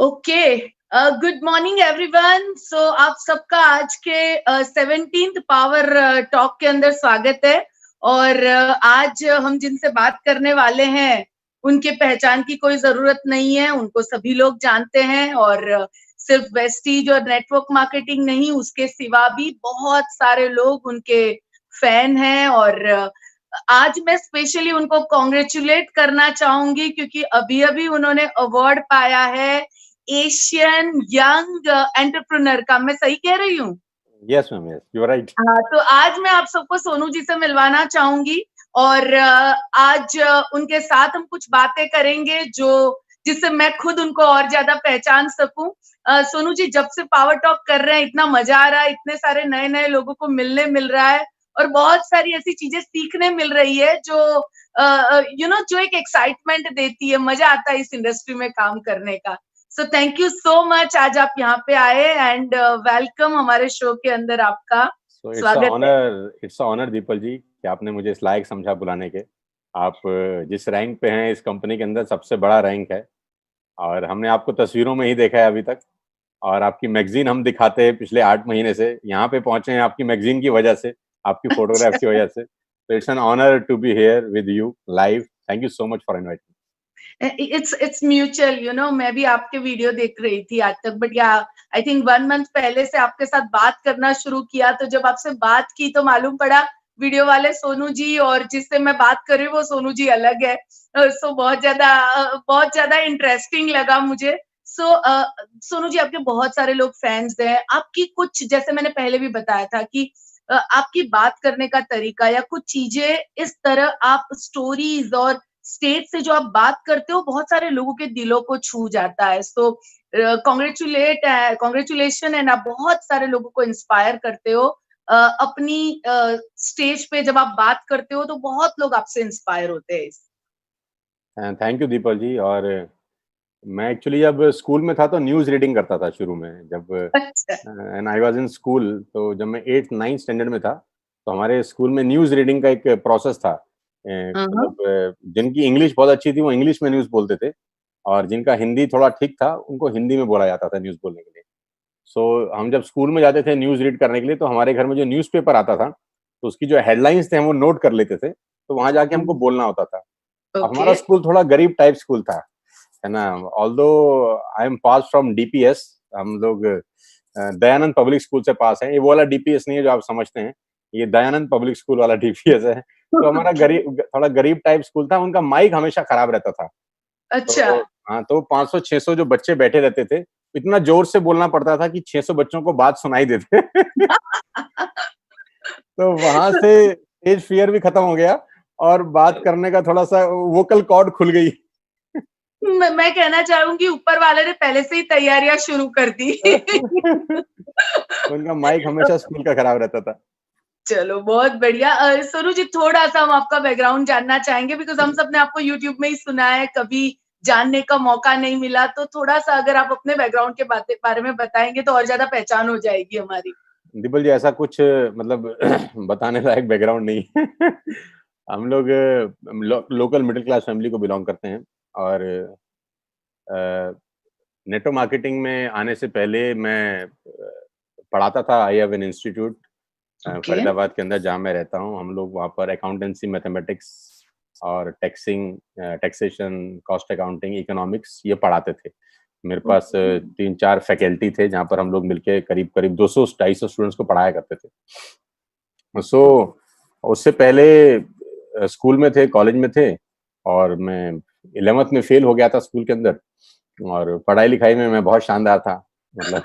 Okay, good morning everyone. So आप सबका आज के 17th पावर टॉक के अंदर स्वागत है। और आज हम जिनसे बात करने वाले हैं उनके पहचान की कोई जरूरत नहीं है, उनको सभी लोग जानते हैं। और सिर्फ वेस्टीज और नेटवर्क मार्केटिंग नहीं, उसके सिवा भी बहुत सारे लोग उनके फैन हैं। और आज मैं स्पेशली उनको कॉन्ग्रेचुलेट करना चाहूंगी क्योंकि अभी अभी उन्होंने अवार्ड पाया है एशियन यंग एंटरप्रेन्योर का। मैं सही कह रही हूँ? Yes ma'am, yes you are right. हाँ, तो आज मैं आप सबको सोनू जी से मिलवाना चाहूंगी। और आज उनके साथ हम कुछ बातें करेंगे जो जिससे मैं खुद उनको और ज्यादा पहचान सकूं। सोनू जी, जब से पावर टॉक कर रहे हैं इतना मजा आ रहा है, इतने सारे नए नए लोगों को मिलने मिल रहा है और बहुत सारी ऐसी चीजें सीखने मिल रही है जो जो एक एक्साइटमेंट देती है, मजा आता है इस इंडस्ट्री में काम करने का। So thank you so much, आज आप यहाँ पे आए एंड वेलकम हमारे शो के अंदर आपका सो स्वागत है। इट्स अ ऑनर दीपल जी कि आपने मुझे इस लायक समझा बुलाने के। आप जिस रैंक पे हैं इस कंपनी के अंदर सबसे बड़ा रैंक है, और हमने आपको तस्वीरों में ही देखा है अभी तक। और आपकी मैगजीन हम दिखाते हैं पिछले 8 महीने से, यहाँ पे पहुंचे हैं आपकी मैगजीन की वजह से, आपकी फोटोग्राफ की वजह से। तो it's an honour to be here with you live. Thank you so much for inviting. It's mutual, मैं भी आपके वीडियो देख रही थी आज तक, बट या आई थिंक 1 मंथ पहले से आपके साथ बात करना शुरू किया। तो जब आपसे बात की तो मालूम पड़ा वीडियो वाले सोनू जी और जिससे मैं बात कर रही हूँ वो सोनू जी अलग है। सो बहुत ज्यादा इंटरेस्टिंग लगा मुझे। सो सोनू जी, आपके बहुत सारे लोग फैंस हैं। आपकी कुछ, जैसे मैंने पहले भी बताया था कि आपकी बात करने का तरीका या कुछ चीजें इस तरह आप स्टोरीज और स्टेज से जो आप बात करते हो बहुत सारे लोगों के दिलों को छू जाता है। सो कॉन्ग्रेचुलेशन एंड आप बहुत सारे लोगों को इंस्पायर करते हो। अपनी स्टेज पे जब आप बात करते हो तो बहुत लोग आपसे इंस्पायर होते हैं। थैंक यू दीपल जी। और मैं एक्चुअली जब स्कूल में था तो न्यूज़ रीडिंग करता था शुरू में, जब अच्छा। And I was in school. तो जब मैं 8th 9th स्टैंडर्ड में था तो हमारे स्कूल में न्यूज़ रीडिंग का एक प्रोसेस था। हाँ। मतलब जिनकी इंग्लिश बहुत अच्छी थी वो इंग्लिश में न्यूज़ बोलते थे, और जिनका हिंदी थोड़ा ठीक था उनको हिंदी में बोला जाता था न्यूज़ बोलने के लिए। सो हम जब स्कूल में जाते थे न्यूज़ रीड करने के लिए तो हमारे घर में जो न्यूज़पेपर आता था तो उसकी जो हेडलाइंस थे हम वो नोट कर लेते थे, तो वहां जाके हमको बोलना होता था। ओके। हमारा स्कूल थोड़ा गरीब टाइप स्कूल था, है ना। Although I am pass from DPS, हम लोग दयानंद पब्लिक स्कूल से पास है। ये वो वाला डीपीएस नहीं है जो आप समझते हैं, ये दयानंद पब्लिक स्कूल वाला डीपीएस है। तो हमारा थोड़ा गरीब टाइप स्कूल था। उनका माइक हमेशा खराब रहता था। अच्छा। तो हाँ, तो 500 600 जो बच्चे बैठे रहते थे, इतना जोर से बोलना पड़ता था कि 600 बच्चों को बात सुनाई देते। तो वहां से स्टेज फियर भी खत्म हो गया और बात करने का थोड़ा सा वोकल कॉर्ड खुल गई। मैं कहना चाहूंगी ऊपर वाले ने पहले से ही तैयारियां शुरू कर दी। उनका माइक हमेशा स्कूल का खराब रहता था। चलो, बहुत बढ़िया। सोनू जी, थोड़ा सा हम आपका बैकग्राउंड जानना चाहेंगे बिकॉज हम सबने आपको यूट्यूब में ही सुना है, कभी जानने का मौका नहीं मिला। तो थोड़ा सा अगर आप अपने बैकग्राउंड के बारे में बताएंगे तो और ज्यादा पहचान हो जाएगी हमारी। दीपल जी, ऐसा कुछ मतलब बताने लायक बैकग्राउंड नहीं है। हम लोग लोकल मिडिल क्लास फैमिली को बिलोंग करते हैं। और नेटवर्क मार्केटिंग में आने से पहले मैं पढ़ाता था। I have an institute okay. Faridabad के अंदर जहाँ मैं रहता हूँ। हम लोग वहाँ पर अकाउंटेंसी, मैथमेटिक्स और टैक्सेशन, कॉस्ट अकाउंटिंग, इकोनॉमिक्स ये पढ़ाते थे। मेरे पास 3 4 फैकल्टी थे जहाँ पर हम लोग मिलके करीब करीब 200 250 स्टूडेंट्स को पढ़ाया करते थे। सो उससे पहले स्कूल में थे, कॉलेज में थे, और मैं 11th में फेल हो गया था स्कूल के अंदर। और पढ़ाई लिखाई में मैं बहुत शानदार था, मतलब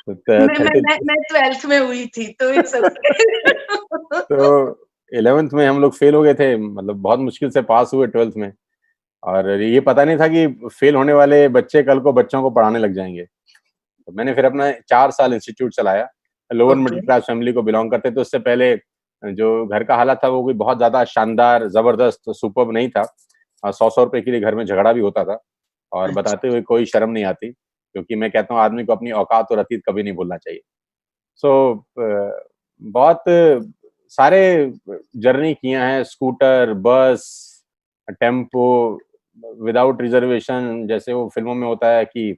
थर्टी। मैं 12th में हुई थी तो इट्स ओके। तो 11th में हम लोग फेल हो गए थे, मतलब बहुत मुश्किल से पास हुए 12th में। और ये पता नहीं था कि फेल होने वाले बच्चे कल को बच्चों को पढ़ाने लग जाएंगे। तो मैंने फिर अपना 4 साल इंस्टीट्यूट चलाया। Lower middle okay. Class family को बिलोंग करते थे। उससे पहले जो घर का हालात था वो कोई बहुत ज्यादा शानदार, जबरदस्त, सुपर्ब नहीं था। 100 100 रुपए के लिए घर में झगड़ा भी होता था, और बताते हुए कोई शर्म नहीं आती, क्योंकि मैं कहता हूँ आदमी को अपनी औकात और अतीत कभी नहीं भूलना चाहिए। सो बहुत सारे जर्नी किए हैं, स्कूटर, बस, टेम्पो, विदाउट रिजर्वेशन, जैसे वो फिल्मों में होता है कि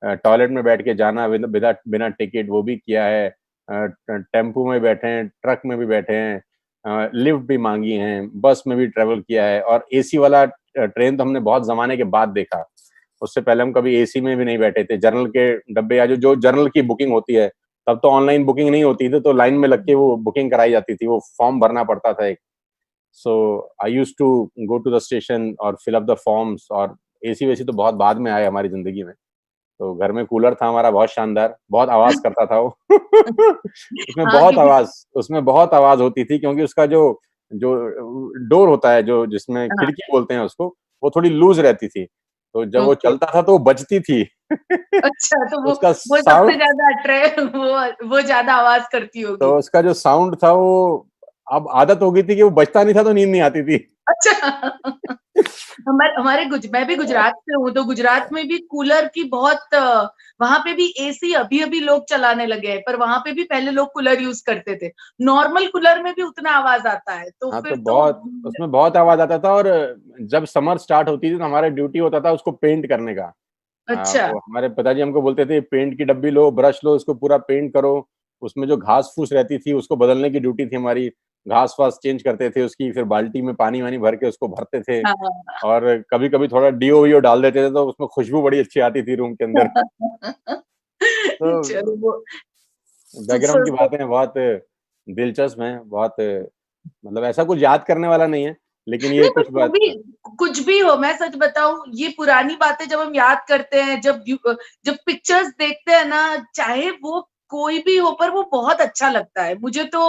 टॉयलेट में बैठ के जाना बिना बिना टिकट, वो भी किया है। टेम्पो में बैठे हैं, ट्रक में भी बैठे हैं, लिफ्ट भी मांगी है, बस में भी ट्रेवल किया है, और एसी वाला ट्रेन तो हमने बहुत जमाने के बाद देखा। उससे पहले हम कभी एसी में भी नहीं बैठे थे। जर्नल के डब्बे, या जो जर्नल की बुकिंग होती है, तब तो ऑनलाइन बुकिंग नहीं होती थी, तो लाइन में लग के वो बुकिंग कराई जाती थी, वो फॉर्म भरना पड़ता था एक। So I used to go to the station और फिल अप द फॉर्म्स। और एसी वेसी तो बहुत बाद में आए हमारी जिंदगी में। तो घर में कूलर था हमारा बहुत शानदार, बहुत आवाज करता था वो। हाँ क्योंकि उसमें बहुत आवाज होती थी, क्योंकि उसका जो जो डोर होता है, जो जिसमें हाँ, खिड़की बोलते हैं उसको, वो थोड़ी लूज रहती थी। तो जब वो ओके, चलता था तो वो बजती थी। अच्छा तो उसका वो सबसे साउंड, ज्यादा अट्रैक्ट वो ज्यादा आवाज करती होगी। तो उसका जो साउंड था वो, अब आदत हो गई थी कि वो बजता नहीं था तो नींद नहीं आती थी। अच्छा हमारे मैं भी गुजरात से हूँ, तो गुजरात में भी कूलर की बहुत वहां पे भी एसी अभी अभी लोग चलाने लगे हैं, पर वहां पे भी पहले लोग कूलर यूज करते थे। नॉर्मल कूलर में भी उतना आवाज आता है, तो हाँ, तो फिर तो बहुत उसमें बहुत आवाज आता था। और जब समर स्टार्ट होती थी तो हमारा ड्यूटी होता था उसको पेंट करने का। अच्छा। वो हमारे पिताजी हमको बोलते थे, पेंट की डब्बी लो, ब्रश लो, उसको पूरा पेंट करो। उसमें जो घास फूस रहती थी उसको बदलने की ड्यूटी थी हमारी। घास वास चेंज करते थे उसकी, फिर बाल्टी में पानी वानी भर के उसको भरते थे। हाँ और कभी कभी थोड़ा डीओ वीओ डाल देते थे, तो उसमें खुशबू बड़ी अच्छी आती थी रूम के अंदर। चलो तो वो बैकग्राउंड की बातें बहुत दिलचस्प हैं, बहुत मतलब ऐसा कुछ याद करने वाला नहीं है, लेकिन ये नहीं, कुछ बट वो बात। भी कुछ भी हो, मैं सच बताऊं, ये पुरानी बातें जब हम याद करते हैं, जब पिक्चर्स देखते हैं ना, चाहे वो कोई भी हो, पर वो बहुत अच्छा लगता है मुझे तो।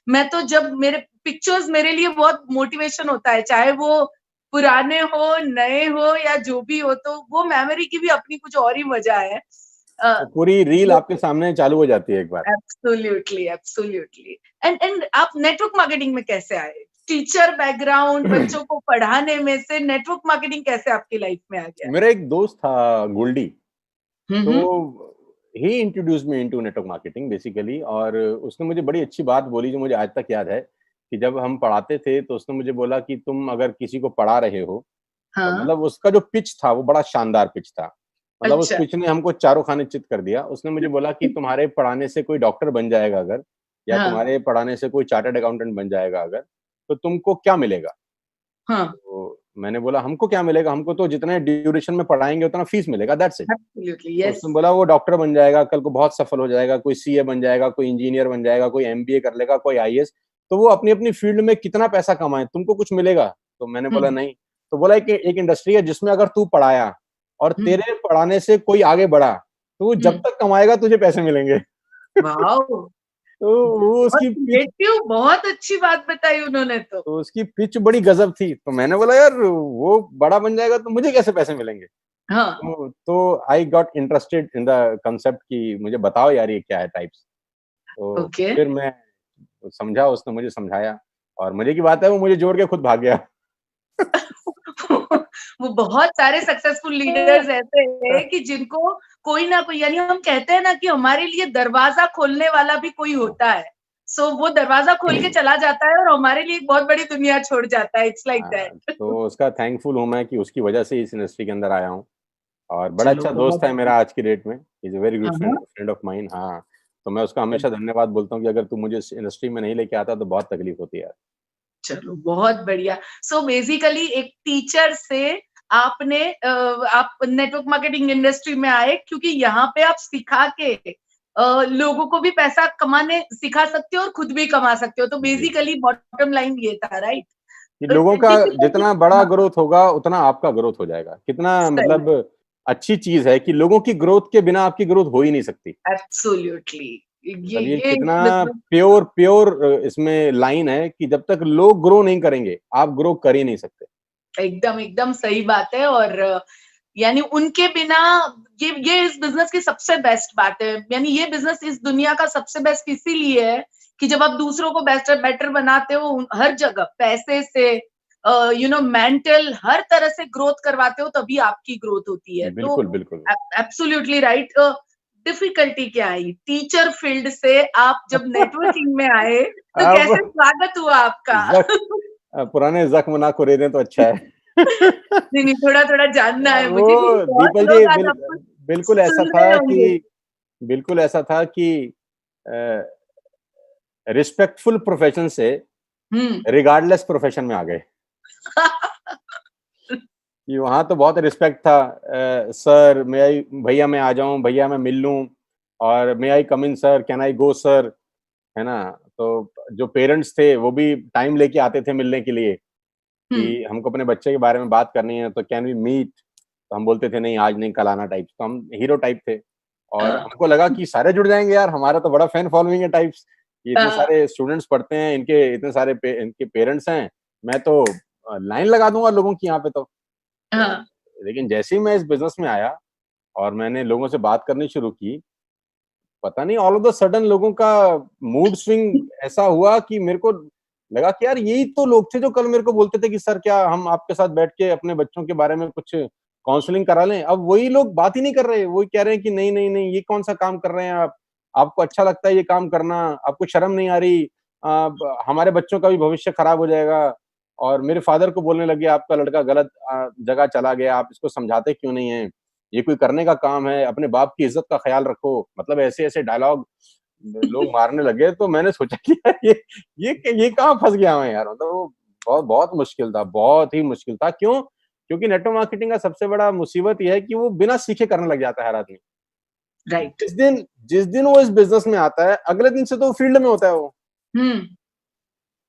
मैं तो जब मेरे पिक्चर्स मेरे लिए बहुत मोटिवेशन होता है, चाहे वो पुराने हो नए हो या जो भी हो, तो वो मेमोरी की भी अपनी कुछ और ही मजा है। वो पूरी रील आपके सामने चालू हो जाती है एक बार। Absolutely absolutely. एंड आप नेटवर्क मार्केटिंग में कैसे आए? टीचर बैकग्राउंड, बच्चों को पढ़ाने में से नेटवर्क मार्केटिंग कैसे आपकी लाइफ में आ गया? मेरा एक दोस्त था गोल्डी, तो hmm. He introduce me into network marketing basically. और उसने मुझे बड़ी अच्छी बात बोली जो मुझे आज तक याद है, कि जब हम पढ़ाते थे तो उसने मुझे बोला कि तुम अगर किसी को पढ़ा रहे हो, हाँ। मतलब उसका जो पिच था वो बड़ा शानदार पिच था। मतलब उस अच्छा। पिच ने हमको चारों खाने चित कर दिया। उसने मुझे बोला कि तुम्हारे पढ़ाने से कोई डॉक्टर बन जाएगा अगर, या हाँ। तुम्हारे पढ़ाने से कोई चार्टर्ड अकाउंटेंट बन जाएगा अगर, तो तुमको क्या मिलेगा? हाँ। तो मैंने बोला हमको क्या मिलेगा, हमको तो जितने ड्यूरेशन में पढ़ाएंगे उतना फीस मिलेगा, दैट्स इट। एब्सोल्युटली तो यस। उसने बोला वो डॉक्टर बन जाएगा, कल को बहुत सफल हो जाएगा, कोई सीए बन जाएगा, कोई इंजीनियर बन जाएगा, कोई एमबीए कर लेगा, कोई आईएएस। तो वो अपनी अपनी फील्ड में कितना पैसा कमाए, तुमको कुछ मिलेगा? तो मैंने बोला हम्म। नहीं। तो बोला एक एक इंडस्ट्री है जिसमें अगर तू पढ़ाया और हम्म। तेरे पढ़ाने से कोई आगे बढ़ा, तो वो जब हम्म। तक कमाएगा तुझे पैसे मिलेंगे। वाओ, तो वो बहुत उसकी पिच क्रिएटिव, बहुत अच्छी बात बताई उन्होंने तो। तो उसकी पिच बड़ी गजब थी। तो मैंने बोला यार वो बड़ा बन जाएगा तो मुझे कैसे पैसे मिलेंगे? हाँ। तो I got interested in the concept कि मुझे बताओ यार ये क्या है टाइप्स। तो ओके। फिर मैं समझा, उसने मुझे समझाया, और मजे की बात है वो मुझे जोड़ के खुद भाग गया। वो बहुत सारे सक्सेसफुल लीडर्स ऐसे हैं कि जिनको कोई ना कोई, यानी हम कहते हैं ना कि हमारे लिए दरवाजा खोलने वाला भी कोई होता है। सो वो दरवाजा खोल के चला जाता है और हमारे लिए एक बहुत बड़ी दुनिया छोड़ जाता है। It's like that. तो उसका थैंकफुल हूँ मैं कि उसकी वजह से इस इंडस्ट्री के अंदर आया हूँ। और बड़ा चलो अच्छा दोस्त बहुत। है मेरा आज की डेट में, इज अ वेरी गुड हाँ फ्रेंड हाँ। Friend of mine. हाँ, तो मैं उसका हमेशा धन्यवाद बोलता हूँ कि अगर तू मुझे इस इंडस्ट्री में नहीं लेके आता तो बहुत तकलीफ होती है। चलो बहुत बढ़िया। सो बेसिकली एक टीचर से आप नेटवर्क मार्केटिंग इंडस्ट्री में आए, क्योंकि यहाँ पे आप सिखा के लोगों को भी पैसा कमाने सिखा सकते हो और खुद भी कमा सकते हो। तो जी, बेसिकली बॉटम लाइन ये था, राइट? कि लोगों का टिपिकली। जितना बड़ा हाँ, ग्रोथ होगा उतना आपका ग्रोथ हो जाएगा। कितना सही। मतलब अच्छी चीज है कि लोगों की ग्रोथ के बिना आपकी ग्रोथ हो ही नहीं सकती। एब्सोल्युटली। मतलब ये ये कितना बिजनेस प्योर प्योर इसमें लाइन है कि जब तक लोग ग्रो नहीं करेंगे आप ग्रो कर ही नहीं सकते। एकदम एकदम सही बात है। और यानी उनके बिना ये इस बिजनेस की सबसे बेस्ट बात है। यानी ये बिजनेस इस दुनिया का सबसे बेस्ट इसीलिए है कि जब आप दूसरों को बेटर बेटर बनाते हो, हर जगह पैसे से मेंटल हर तरह से ग्रोथ करवाते हो, तभी आपकी ग्रोथ होती है। तो बिल्कुल बिल्कुल। Absolutely right. डिफिकल्टी क्या आई टीचर फील्ड से आप जब नेटवर्किंग में आए, तो अब कैसे स्वागत हुआ आपका? जख पुराने जख्म ना कुरेदें तो अच्छा है। नहीं नहीं, थोड़ा थोड़ा जानना है मुझे, क्योंकि वो बहुत दीपल जी लोग आज आपको बिल्कुल ऐसा सुन रहे था होंगे। कि बिल्कुल ऐसा था कि रिस्पेक्टफुल प्रोफेशन से रिगार्डलेस प्रोफेशन में आ गए कि वहां तो बहुत रिस्पेक्ट था। सर मैं आई, भैया मैं आ जाऊं, भैया मैं मिल लूं, और may I come in sir, can I go sir, है ना। तो जो पेरेंट्स थे वो भी टाइम लेके आते थे मिलने के लिए कि हमको अपने बच्चे के बारे में बात करनी है, तो कैन वी मीट। तो हम बोलते थे नहीं आज नहीं, कल आना टाइप। तो हम हीरो टाइप थे, और हमको लगा कि सारे जुड़ जाएंगे यार, हमारा तो बड़ा फैन फॉलोइंग है टाइप्स, ये इतने सारे स्टूडेंट्स पढ़ते हैं, इनके इतने सारे इनके पेरेंट्स हैं, मैं तो लाइन लगा दूंगा लोगों की यहाँ पे तो लेकिन जैसे ही मैं इस बिजनेस में आया और मैंने लोगों से बात करनी शुरू की, पता नहीं ऑल ऑफ द सडन लोगों का मूड स्विंग ऐसा हुआ कि मेरे को लगा कि यार यही तो लोग थे जो कल मेरे को बोलते थे कि सर क्या हम आपके साथ बैठ के अपने बच्चों के बारे में कुछ काउंसलिंग करा लें। अब वही लोग बात ही नहीं कर रहे, वही कह रहे हैं कि नहीं नहीं नहीं, ये कौन सा काम कर रहे हैं आप, आपको अच्छा लगता है ये काम करना, आपको शर्म नहीं आ रही, हमारे बच्चों का भी भविष्य खराब हो जाएगा। और मेरे फादर को बोलने लगे आपका लड़का गलत जगह चला गया, आप इसको समझाते क्यों नहीं है, ये कोई करने का काम है, अपने बाप की इज्जत का ख्याल रखो, मतलब ऐसे ऐसे डायलॉग लोग मारने लगे। तो मैंने सोचा कि यार ये कहाँ फंस गया मैं यार, मतलब वो बहुत बहुत मुश्किल था, बहुत ही मुश्किल था। क्यों? क्योंकि नेटवर्क मार्केटिंग का सबसे बड़ा मुसीबत यह है कि वो बिना सीखे करने लग जाता है हर आदमी। राइट। जिस दिन वो इस बिजनेस में आता है, अगले दिन से तो फील्ड में होता है वो।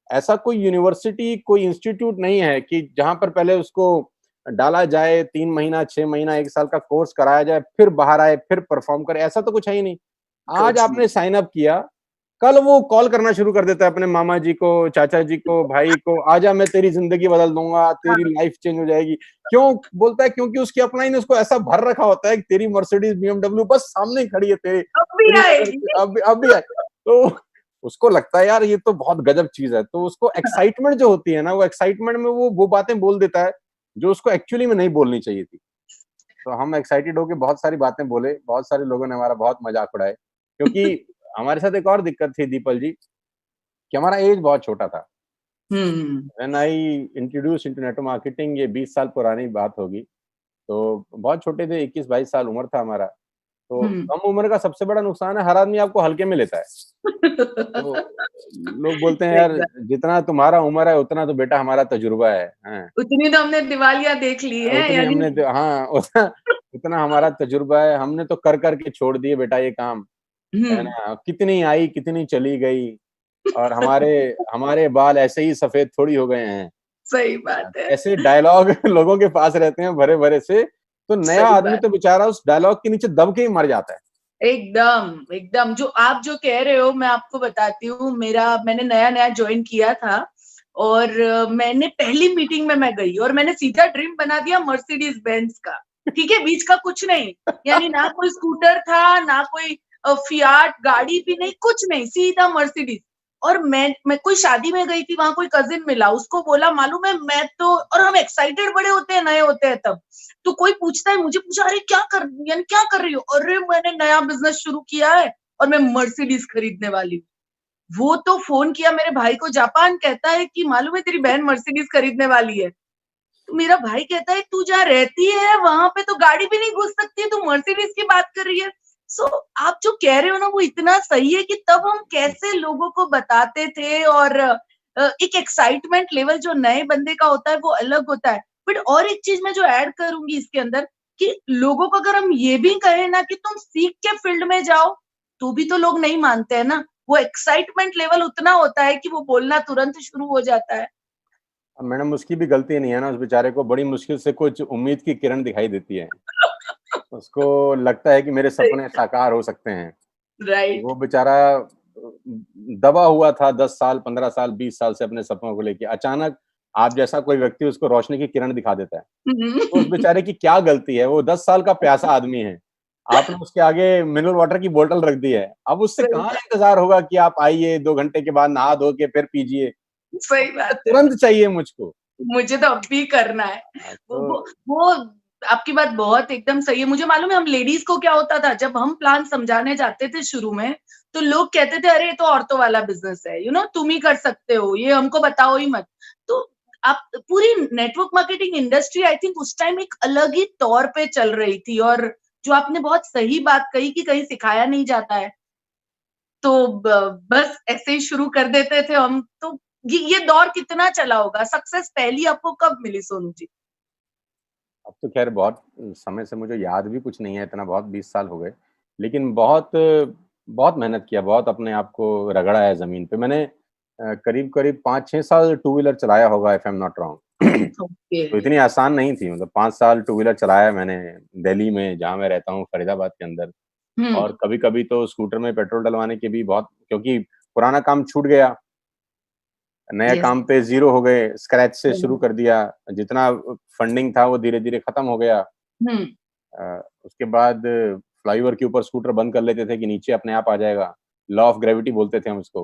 ऐसा कोई यूनिवर्सिटी, कोई इंस्टीट्यूट नहीं है कि जहां पर पहले उसको डाला जाए, 3 महीना 6 महीना 1 साल का कोर्स कराया जाए, फिर बाहर आए, फिर परफॉर्म करे, ऐसा तो कुछ है ही नहीं। आज कुछ नहीं। आपने साइन अप किया, कल वो कॉल करना शुरू कर देता है अपने मामा जी को, चाचा जी को, भाई को, आजा मैं तेरी जिंदगी बदल दूंगा, तेरी लाइफ चेंज हो जाएगी। क्यों बोलता है? क्योंकि उसकी अपलाइन उसको ऐसा भर रखा होता है कि तेरी मर्सिडीज बीएमडब्ल्यू बस सामने ही खड़ी है, तेरे अब भी तेरी नजर आएगी। पे अब भी आए। तो उसको लगता है यार ये तो बहुत गजब चीज है, तो उसको एक्साइटमेंट जो होती है ना, वो एक्साइटमेंट में वो बातें बोल देता है जो उसको एक्चुअली में नहीं बोलनी चाहिए थी। तो हम एक्साइटेड होके बहुत सारी बातें बोले, बहुत सारे लोगों ने हमारा बहुत मजाक उड़ाए, क्योंकि हमारे साथ एक और दिक्कत थी दीपल जी, कि हमारा एज बहुत छोटा था। Hmm. When I introduce into network marketing, ये 20 साल पुरानी बात होगी, तो बहुत छोटे थे, 21-22 साल उम्र था हमारा। तो कम उम्र का सबसे बड़ा नुकसान है, हर आदमी आपको हल्के में लेता है। तो लोग बोलते हैं सही यार बात। जितना तुम्हारा उम्र है उतना तो बेटा हमारा तजुर्बा है, हैं? उतनी तो हमने दिवालियां देख ली है, उतनी यानी। हमने हाँ उतना उतना हमारा तजुर्बा है, हमने तो कर करके छोड़ दिए बेटा ये काम, है हम्म। ना। कितनी आई कितनी चली गई, और हमारे हमारे बाल ऐसे ही सफेद थोड़ी हो गए हैं। सही बात है। ऐसे डायलॉग लोगों के पास रहते हैं भरे भरे से, तो नया सही आदमी बात। तो बेचारा उस डायलॉग के नीचे दब के ही मर जाता है। एकदम एकदम, जो आप जो कह रहे हो मैं आपको बताती हूँ। मैंने नया नया ज्वाइन किया था, और मैंने पहली मीटिंग में मैं गई और मैंने सीधा ड्रीम बना दिया मर्सिडीज बेंज का। ठीक है, बीच का कुछ नहीं, यानी ना कोई स्कूटर था, ना कोई फियाट गाड़ी भी नहीं, कुछ नहीं, सीधा मर्सिडीज। और मैं कोई शादी में गई थी, वहां कोई कजिन मिला, उसको बोला मालूम है मैं तो, और हम एक्साइटेड बड़े होते हैं, नए होते हैं तब। तो कोई पूछता है, मुझे पूछा अरे क्या कर रही हो, अरे मैंने नया बिजनेस शुरू किया है और मैं मर्सिडीज खरीदने वाली हूँ। वो तो फोन किया मेरे भाई को जापान, कहता है कि मालूम है तेरी बहन मर्सिडीज खरीदने वाली है। तो मेरा भाई कहता है तू जहाँ रहती है वहां पे तो गाड़ी भी नहीं घुस सकती है, तू मर्सिडीज की बात कर रही है। सो आप जो कह रहे हो ना वो इतना सही है कि तब हम कैसे लोगों को बताते थे, और एक एक्साइटमेंट लेवल जो नए बंदे का होता है वो अलग होता है। बट और एक चीज मैं जो ऐड करूंगी इसके अंदर, कि लोगों को अगर हम ये भी कहें ना कि तुम सीख के फील्ड में जाओ, तो भी तो लोग नहीं मानते हैं ना। वो एक्साइटमेंट लेवल उतना होता है कि वो बोलना तुरंत शुरू हो जाता है। अब मैडम उसकी भी गलती नहीं है ना, उस बेचारे को बड़ी मुश्किल से कुछ उम्मीद की किरण दिखाई देती है, उसको लगता है कि मेरे सपने साकार हो सकते हैं। राइट। वो बेचारा दबा हुआ था 10 साल 15 साल 20 साल से अपने सपनों को लेके, अचानक आप जैसा कोई व्यक्ति उसको रोशनी की किरण दिखा देता है, तो उस बेचारे की क्या गलती है? वो 10 साल का प्यासा आदमी है, आपने उसके आगे मिनरल वाटर की बोतल रख दी है, अब उससे सही कहाँ बात। इंतजार होगा कि आप आइए 2 घंटे के बाद नहा धो के फिर पीजिए। सही बात है। तुरंत चाहिए मुझको। मुझे तो अब भी करना है। वो वो तो वो आपकी बात बहुत एकदम सही है। मुझे मालूम है हम लेडीज को क्या होता था, जब हम प्लान समझाने जाते थे शुरू में, तो लोग कहते थे अरे ये तो औरतों वाला बिजनेस है, तुम ही कर सकते हो, ये हमको बताओ ही मत। तो आप पूरी network marketing industry I think उस टाइम एक अलग ही तौर पे चल रही थी, और जो आपने बहुत सही बात कही कि कहीं सिखाया नहीं जाता है, तो बस ऐसे ही शुरू कर देते थे हम। तो ये दौर कितना चला होगा? सक्सेस पहली आपको कब मिली सोनू जी? अब तो खैर बहुत समय से मुझे याद भी कुछ नहीं है इतना, बहुत 20 साल हो गए, लेकिन बहुत बहुत मेहनत किया, बहुत अपने आप को रगड़ा है ज़मीन पे। मैंने करीब-करीब 5-6 साल टू व्हीलर चलाया होगा, if I am not wrong. Okay. तो इतनी आसान नहीं थी, मतलब 5 साल टू व्हीलर चलाया मैंने दिल्ली में, जहाँ मैं रहता हूँ, फरीदाबाद के अंदर। हम्म। और कभी-कभी तो स्कूटर में पेट्रोल डलवाने के भी बहुत, क्योंकि पुराना काम छूट गया, नया यस। काम पे ज़ीरो हो गए, स्क्रैच से शुरू कर दिया। जितना फंडिंग था वो धीरे-धीरे खत्म हो गया। हम्म। उसके बाद फ्लाईओवर के ऊपर स्कूटर बंद कर लेते थे कि नीचे अपने आप आ जाएगा। लॉ ऑफ ग्रेविटी बोलते थे हम उसको।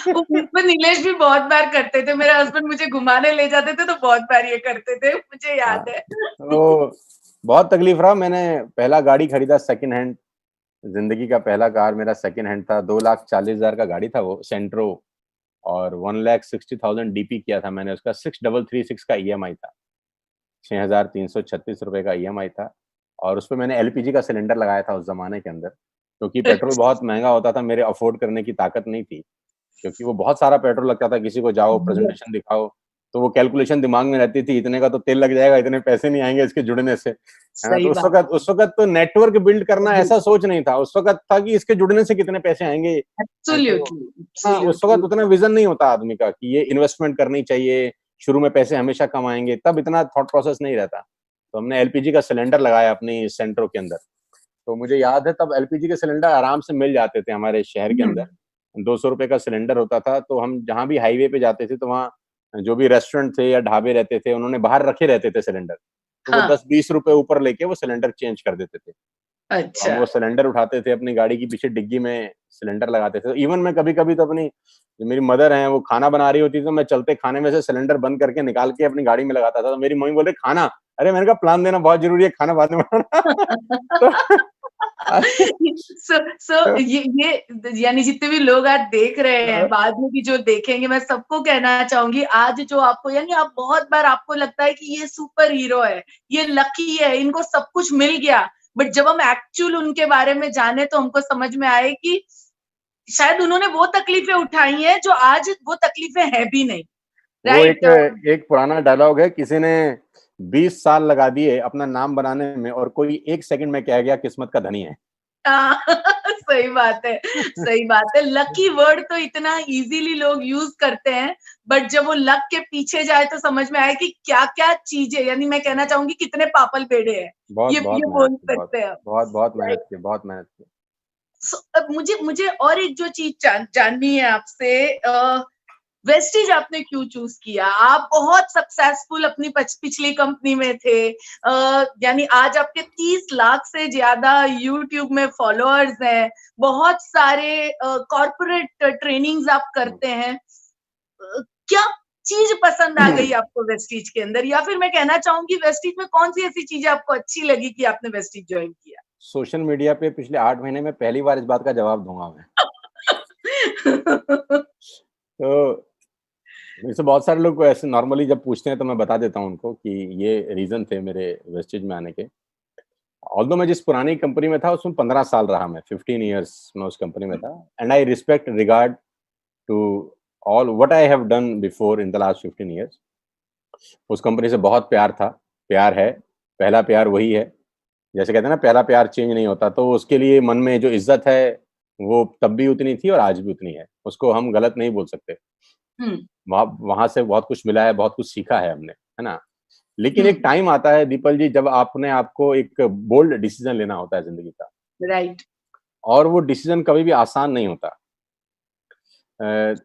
वो पुष्पा नीलेश भी बहुत बार करते थे, मेरे हस्बैंड मुझे घुमाने ले जाते थे तो बहुत बार ये करते थे, मुझे हाँ, याद है। तो बहुत तकलीफ रहा। मैंने पहला गाड़ी खरीदा सेकंड हैंड, ज़िंदगी का पहला कार मेरा सेकंड हैंड था। 2,40,000 का गाड़ी था वो, सेंट्रो, और 1,60,000 डीपी किया था मैंने उसका। 6336 का ईएमआई था। ₹6,336 का ईएमआई था, और उसपे मैंने एलपीजी का सिलेंडर लगाया था उस ज़माने के अंदर, क्योंकि पेट्रोल बहुत महँगा होता था, मेरे अफ़ोर्ड करने की ताकत नहीं थी। क्योंकि वो बहुत सारा पेट्रोल लगता था, किसी को जाओ प्रेज़ेंटेशन दिखाओ, तो वो कैलकुलेशन दिमाग में रहती थी, इतने का तो तेल लग जाएगा, इतने पैसे नहीं आएँगे इसके जुड़ने से, है ना? सही तो बात। उस वक़्त तो नेटवर्क बिल्ड करना ऐसा सोच नहीं था, उस वक़्त था कि इसके जुड़ने से कितने पैसे आएँगे। तो एब्सोल्युटली, हाँ, उस वक़्त एब्सोल्युटली। उतना विज़न नहीं होता आदमी का कि ये इन्वेस्टमेंट करनी चाहिए, शुरू में पैसे हमेशा कम आएँगे, तब इतना थॉट प्रोसेस नहीं रहता। तो हमने एलपीजी का सिलेंडर लगाया अपनी सेंट्रो के अंदर। तो मुझे याद है तब एलपीजी के सिलेंडर आराम से मिल जाते थे हमारे शहर के अंदर। ₹200 का सिलेंडर होता था, तो हम जहाँ भी हाईवे पे जाते थे, तो वहाँ जो भी रेस्टोरेंट थे या ढाबे रहते थे, उन्होंने बाहर रखे रहते थे सिलेंडर। तो वो हाँ। 10-20 रुपए ऊपर लेके वो सिलेंडर चेंज कर देते थे। तो हम अच्छा। वो सिलेंडर उठाते थे, अपनी गाड़ी की पीछे डिग्गी में सिलेंडर लगाते थे। इवन मैं कभी-कभी तो अपनी, जो मेरी मदर हैं, वो खाना बना रही होती थी, तो मैं चलते खाने में से सिलेंडर बंद करके निकाल के अपनी गाड़ी में लगाता था। तो मेरी मम्मी बोले, "खाना?" अरे मैंने कहा, "प्लान देना बहुत ज़रूरी है, खाना बाद में बनाना।" तो सो तो ये यानी जितने भी लोग आज देख रहे हैं, बाद में भी जो देखेंगे, मैं सबको कहना चाहूंगी, आज जो आपको, यानी आप बहुत बार आपको लगता है कि ये सुपर हीरो है, ये लकी है, इनको सब कुछ मिल गया, बट जब हम एक्चुअल उनके बारे में जाने तो हमको समझ में आए कि शायद उन्होंने वो तकलीफें उठाई हैं जो आज वो तकलीफें हैं भी नहीं। वो राइट। एक पुराना डायलॉग है, किसी ने 20 साल लगा दिए अपना नाम बनाने में, और कोई 1 सेकंड में कह गया किस्मत का धनी है। हाँ, सही बात है, सही बात है। लकी वर्ड तो इतना इजीली लोग यूज करते हैं, बट जब वो लक के पीछे जाए तो समझ में आए कि क्या क्या चीजें, यानी मैं कहना चाहूंगी कितने पापल पेड़े हैं, बहुत बहुत ये मेहनत बोल की, बहुत सकते हैं हम। बहुत बहुत राइट। मेहनत की, बहुत मेहनत की। अब मुझे मुझे और एक जो चीज जाननी है आपसे, वेस्टीज आपने क्यों चूज किया? आप बहुत सक्सेसफुल अपनी पिछली कंपनी में थे, यानी आज आपके 30 लाख से ज्यादा यूट्यूब में फॉलोअर्स हैं, बहुत सारे कॉर्पोरेट ट्रेनिंग्स आप हुँ। करते हैं। क्या चीज पसंद आ गई आपको वेस्टीज के अंदर, या फिर मैं कहना चाहूंगी वेस्टीज में कौन सी ऐसी चीजें आपको अच्छी लगी कि आपने वेस्टीज ज्वाइन किया? सोशल मीडिया पे पिछले 8 महीने में पहली बार इस बात का जवाब दूँगा मैं। तो मेरे से बहुत सारे लोग ऐसे नॉर्मली जब पूछते हैं, तो मैं बता देता हूँ उनको कि ये रीज़न थे मेरे वेस्टेज में आने के। ऑल्दो मैं जिस पुरानी कंपनी में था उसमें 15 साल रहा मैं, 15 इयर्स मैं उस कंपनी में था, and I respect regard to all what I have done before in the last 15 years. उस कंपनी से बहुत प्यार था, प्यार है, पहला प्यार वही है। जैसे कहते हैं ना, पहला प्यार चेंज नहीं होता, तो उसके लिए मन में जो इज़्ज़त है, वो तब भी उतनी थी और आज भी उतनी है। उसको हम गलत नहीं बोल सकते। हम्म। वहाँ वहाँ से बहुत कुछ मिला है, बहुत कुछ सीखा है हमने, है ना? लेकिन एक हम्म। टाइम आता है दीपल जी, जब आपने आपको एक बोल्ड डिसीज़न लेना होता है ज़िंदगी का, राइट। और वो डिसीज़न कभी भी आसान नहीं होता। अ,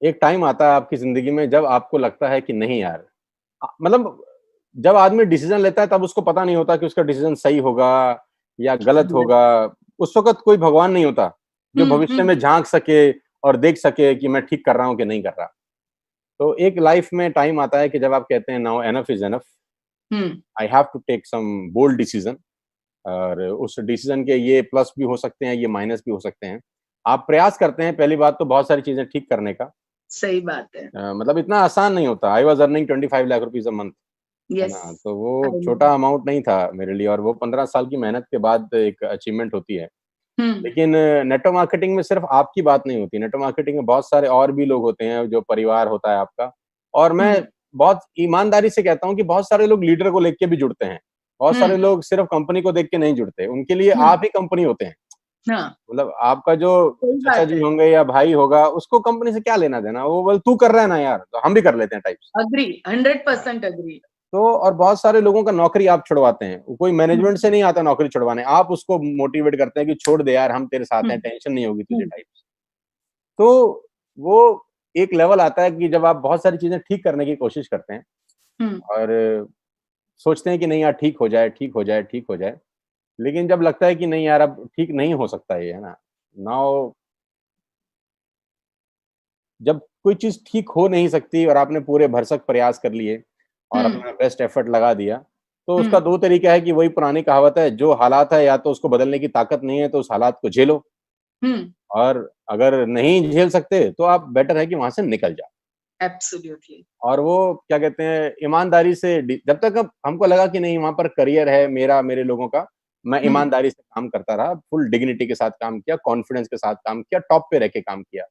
एक टाइम आता है आपकी ज़िंदगी में जब आपको लगता है कि नहीं यार, मतलब जब आदमी डिसीज़न लेता है तब उसको पता नहीं होता कि उसका डिसीज़न सही होगा या गलत होगा। उस वक़्त कोई भगवान नहीं होता, जो भविष्य हम्म। में झाँक सके और देख सके कि मैं ठीक कर रहा हूँ कि नहीं कर रहा। तो एक लाइफ़ में टाइम आता है कि जब आप कहते हैं now enough is enough, hmm. I have to take some bold decision, और उस डिसीज़न के ये प्लस भी हो सकते हैं, ये माइनस भी हो सकते हैं। आप प्रयास करते हैं पहली बात तो बहुत सारी चीज़ें ठीक करने का, सही बात है। मतलब इतना आसान नहीं होता। I was earning 25 lakh rupees a month, है यस, ना? तो वो आई नो। छोटा अमाउंट नहीं था मेरे लिए, और वो 15 साल की मेहनत के बाद एक अचीवमेंट होती है। हम्म। लेकिन नेटवर्क मार्केटिंग में सिर्फ आपकी बात नहीं होती। नेटवर्क मार्केटिंग में बहुत सारे और भी लोग होते हैं, जो परिवार होता है आपका। और मैं हम्म। बहुत ईमानदारी से कहता हूँ कि बहुत सारे लोग लीडर को लेके भी जुड़ते हैं। बहुत सारे हम्म। लोग सिर्फ कंपनी को देख के नहीं जुड़ते, उनके लिए हम्म। आप ही कंपनी होते हैं। हाँ, मतलब आपका जो सही चाचा बात जी है। होंगे या भाई होगा, उसको कंपनी से क्या लेना देना? वो बोल तू कर रहा है ना यार, तो हम भी कर लेते हैं टाइप्स। Agree, 100% agree. तो और बहुत सारे लोगों का नौकरी आप छुड़वाते हैं। कोई मैनेजमेंट से नहीं आता नौकरी छुड़वाने, आप उसको मोटिवेट करते हैं कि छोड़ दे यार, हम तेरे साथ हैं, टेंशन नहीं होगी तुझे टाइप्स। तो वो एक लेवल आता है कि जब आप बहुत सारी चीजें ठीक करने की कोशिश करते हैं और सोचते हैं कि नहीं यार ठीक हो जाए, ठीक हो जाए, ठीक हो जाए। लेकिन जब लगता है कि नहीं यार अब ठीक नहीं हो सकता ये, है ना? नाउ जब कोई चीज़ ठीक हो नहीं सकती और आपने पूरे भरसक प्रयास कर लिए और अपना बेस्ट एफर्ट लगा दिया, तो उसका 2 तरीका है कि वही पुरानी कहावत है, जो हालात है या तो उसको बदलने की ताकत नहीं है, तो उस हालात को झेलो, और अगर नहीं झेल सकते, तो आप बेटर है कि वहाँ से निकल जाओ। एब्सोल्युटली। और वो क्या कहते हैं, ईमानदारी से जब तक अब हमको लगा कि नहीं वहाँ पर करियर है मेरा, मेरे लोगों का, मैं ईमानदारी से काम करता रहा, फुल डिग्निटी के साथ काम किया, कॉन्फिडेंस के साथ काम किया, टॉप पे रह के काम किया।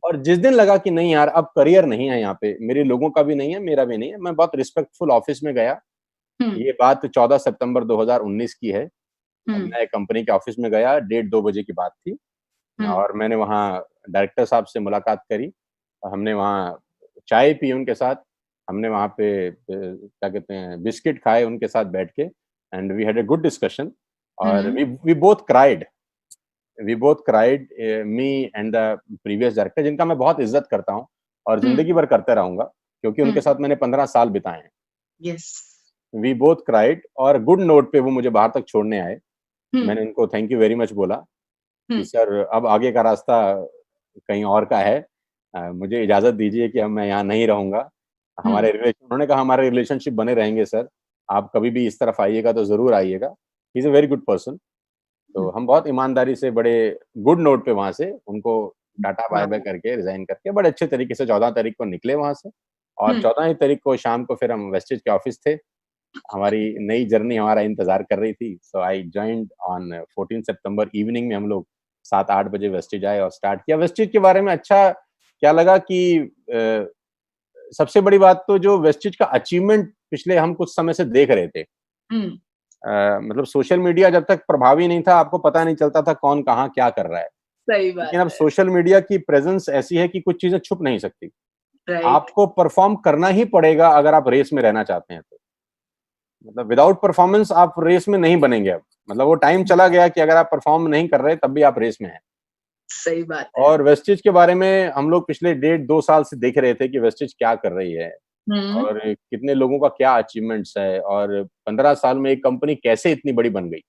और जिस दिन लगा कि नहीं यार अब करियर नहीं है यहाँ पे, मेरे लोगों का भी नहीं है, मेरा भी नहीं है, मैं बहुत रिस्पेक्टफुल ऑफिस में गया। ये बात 14 सितंबर 2019 की है। मैं कंपनी के ऑफिस में गया, डेढ़ 2 बजे की बात थी, और मैंने वहाँ डायरेक्टर साहब से मुलाकात करी। हमने वहाँ चाय पी उनके साथ, हमने वहाँ पे क्या कहते हैं बिस्किट खाए उनके साथ बैठ के, and we had a good discussion. और we both cried, me and the previous director, जिनका मैं बहुत इज्जत करता हूँ और जिंदगी भर करते रहूंगा, क्योंकि उनके साथ मैंने 15 साल बिताए हैं। यस। वी बोथ क्राइड, और गुड नोट पे वो मुझे बाहर तक छोड़ने आए। मैंने उनको थैंक यू वेरी मच बोला कि सर अब आगे का रास्ता कहीं और का है, मुझे इजाज़त दीजिए कि अब मैं यहाँ नहीं रहूँगा। उन्होंने कहा हमारे रिलेशनशिप बने रहेंगे सर, आप कभी भी इस तरफ आइएगा तो ज़रूर आइएगा। He is a very good person. तो हम बहुत ईमानदारी से बड़े गुड नोट पे वहाँ से उनको टाटा बाय-बाय करके रिज़ाइन करके बड़े अच्छे तरीके से 14 तारीख को निकले वहाँ से, और 14 ही तारीख को शाम को फिर हम वेस्टेज के ऑफ़िस थे। हमारी नई जर्नी हमारा इंतज़ार कर रही थी। सो आई जॉइन्ड ऑन 14 सितंबर इवनिंग में, हम लोग 7-8 बजे वेस्टेज आए और स्टार्ट किया। वेस्टेज के बारे में अच्छा क्या लगा कि अ, सबसे बड़ी बात तो जो वेस्टेज का अचीवमेंट पिछले हम कुछ समय से देख रहे थे। मतलब सोशल मीडिया जब तक प्रभावी नहीं था, आपको पता नहीं चलता था कौन कहाँ क्या कर रहा है। सही लेकिन बात अब है। सोशल मीडिया की प्रेज़ेंस ऐसी है कि कुछ चीज़ें छुप नहीं सकती। राइट। आपको परफ़ॉर्म करना ही पड़ेगा अगर आप रेस में रहना चाहते हैं तो। मतलब विदाउट परफॉर्मेंस आप रेस में नहीं बनेंगे अब। मतलब वो टाइम चला गया कि अगर आप परफॉर्म नहीं कर रहे तब भी आप रेस में हैं। सही बात है। और वेस्टेज के बारे में हम लोग पिछले डेढ़ 2 साल से देख रहे थे कि वेस्टेज क्या कर रही है और कितने लोगों का क्या अचीवमेंट्स है, और 15 साल में एक कंपनी कैसे इतनी बड़ी बन गई।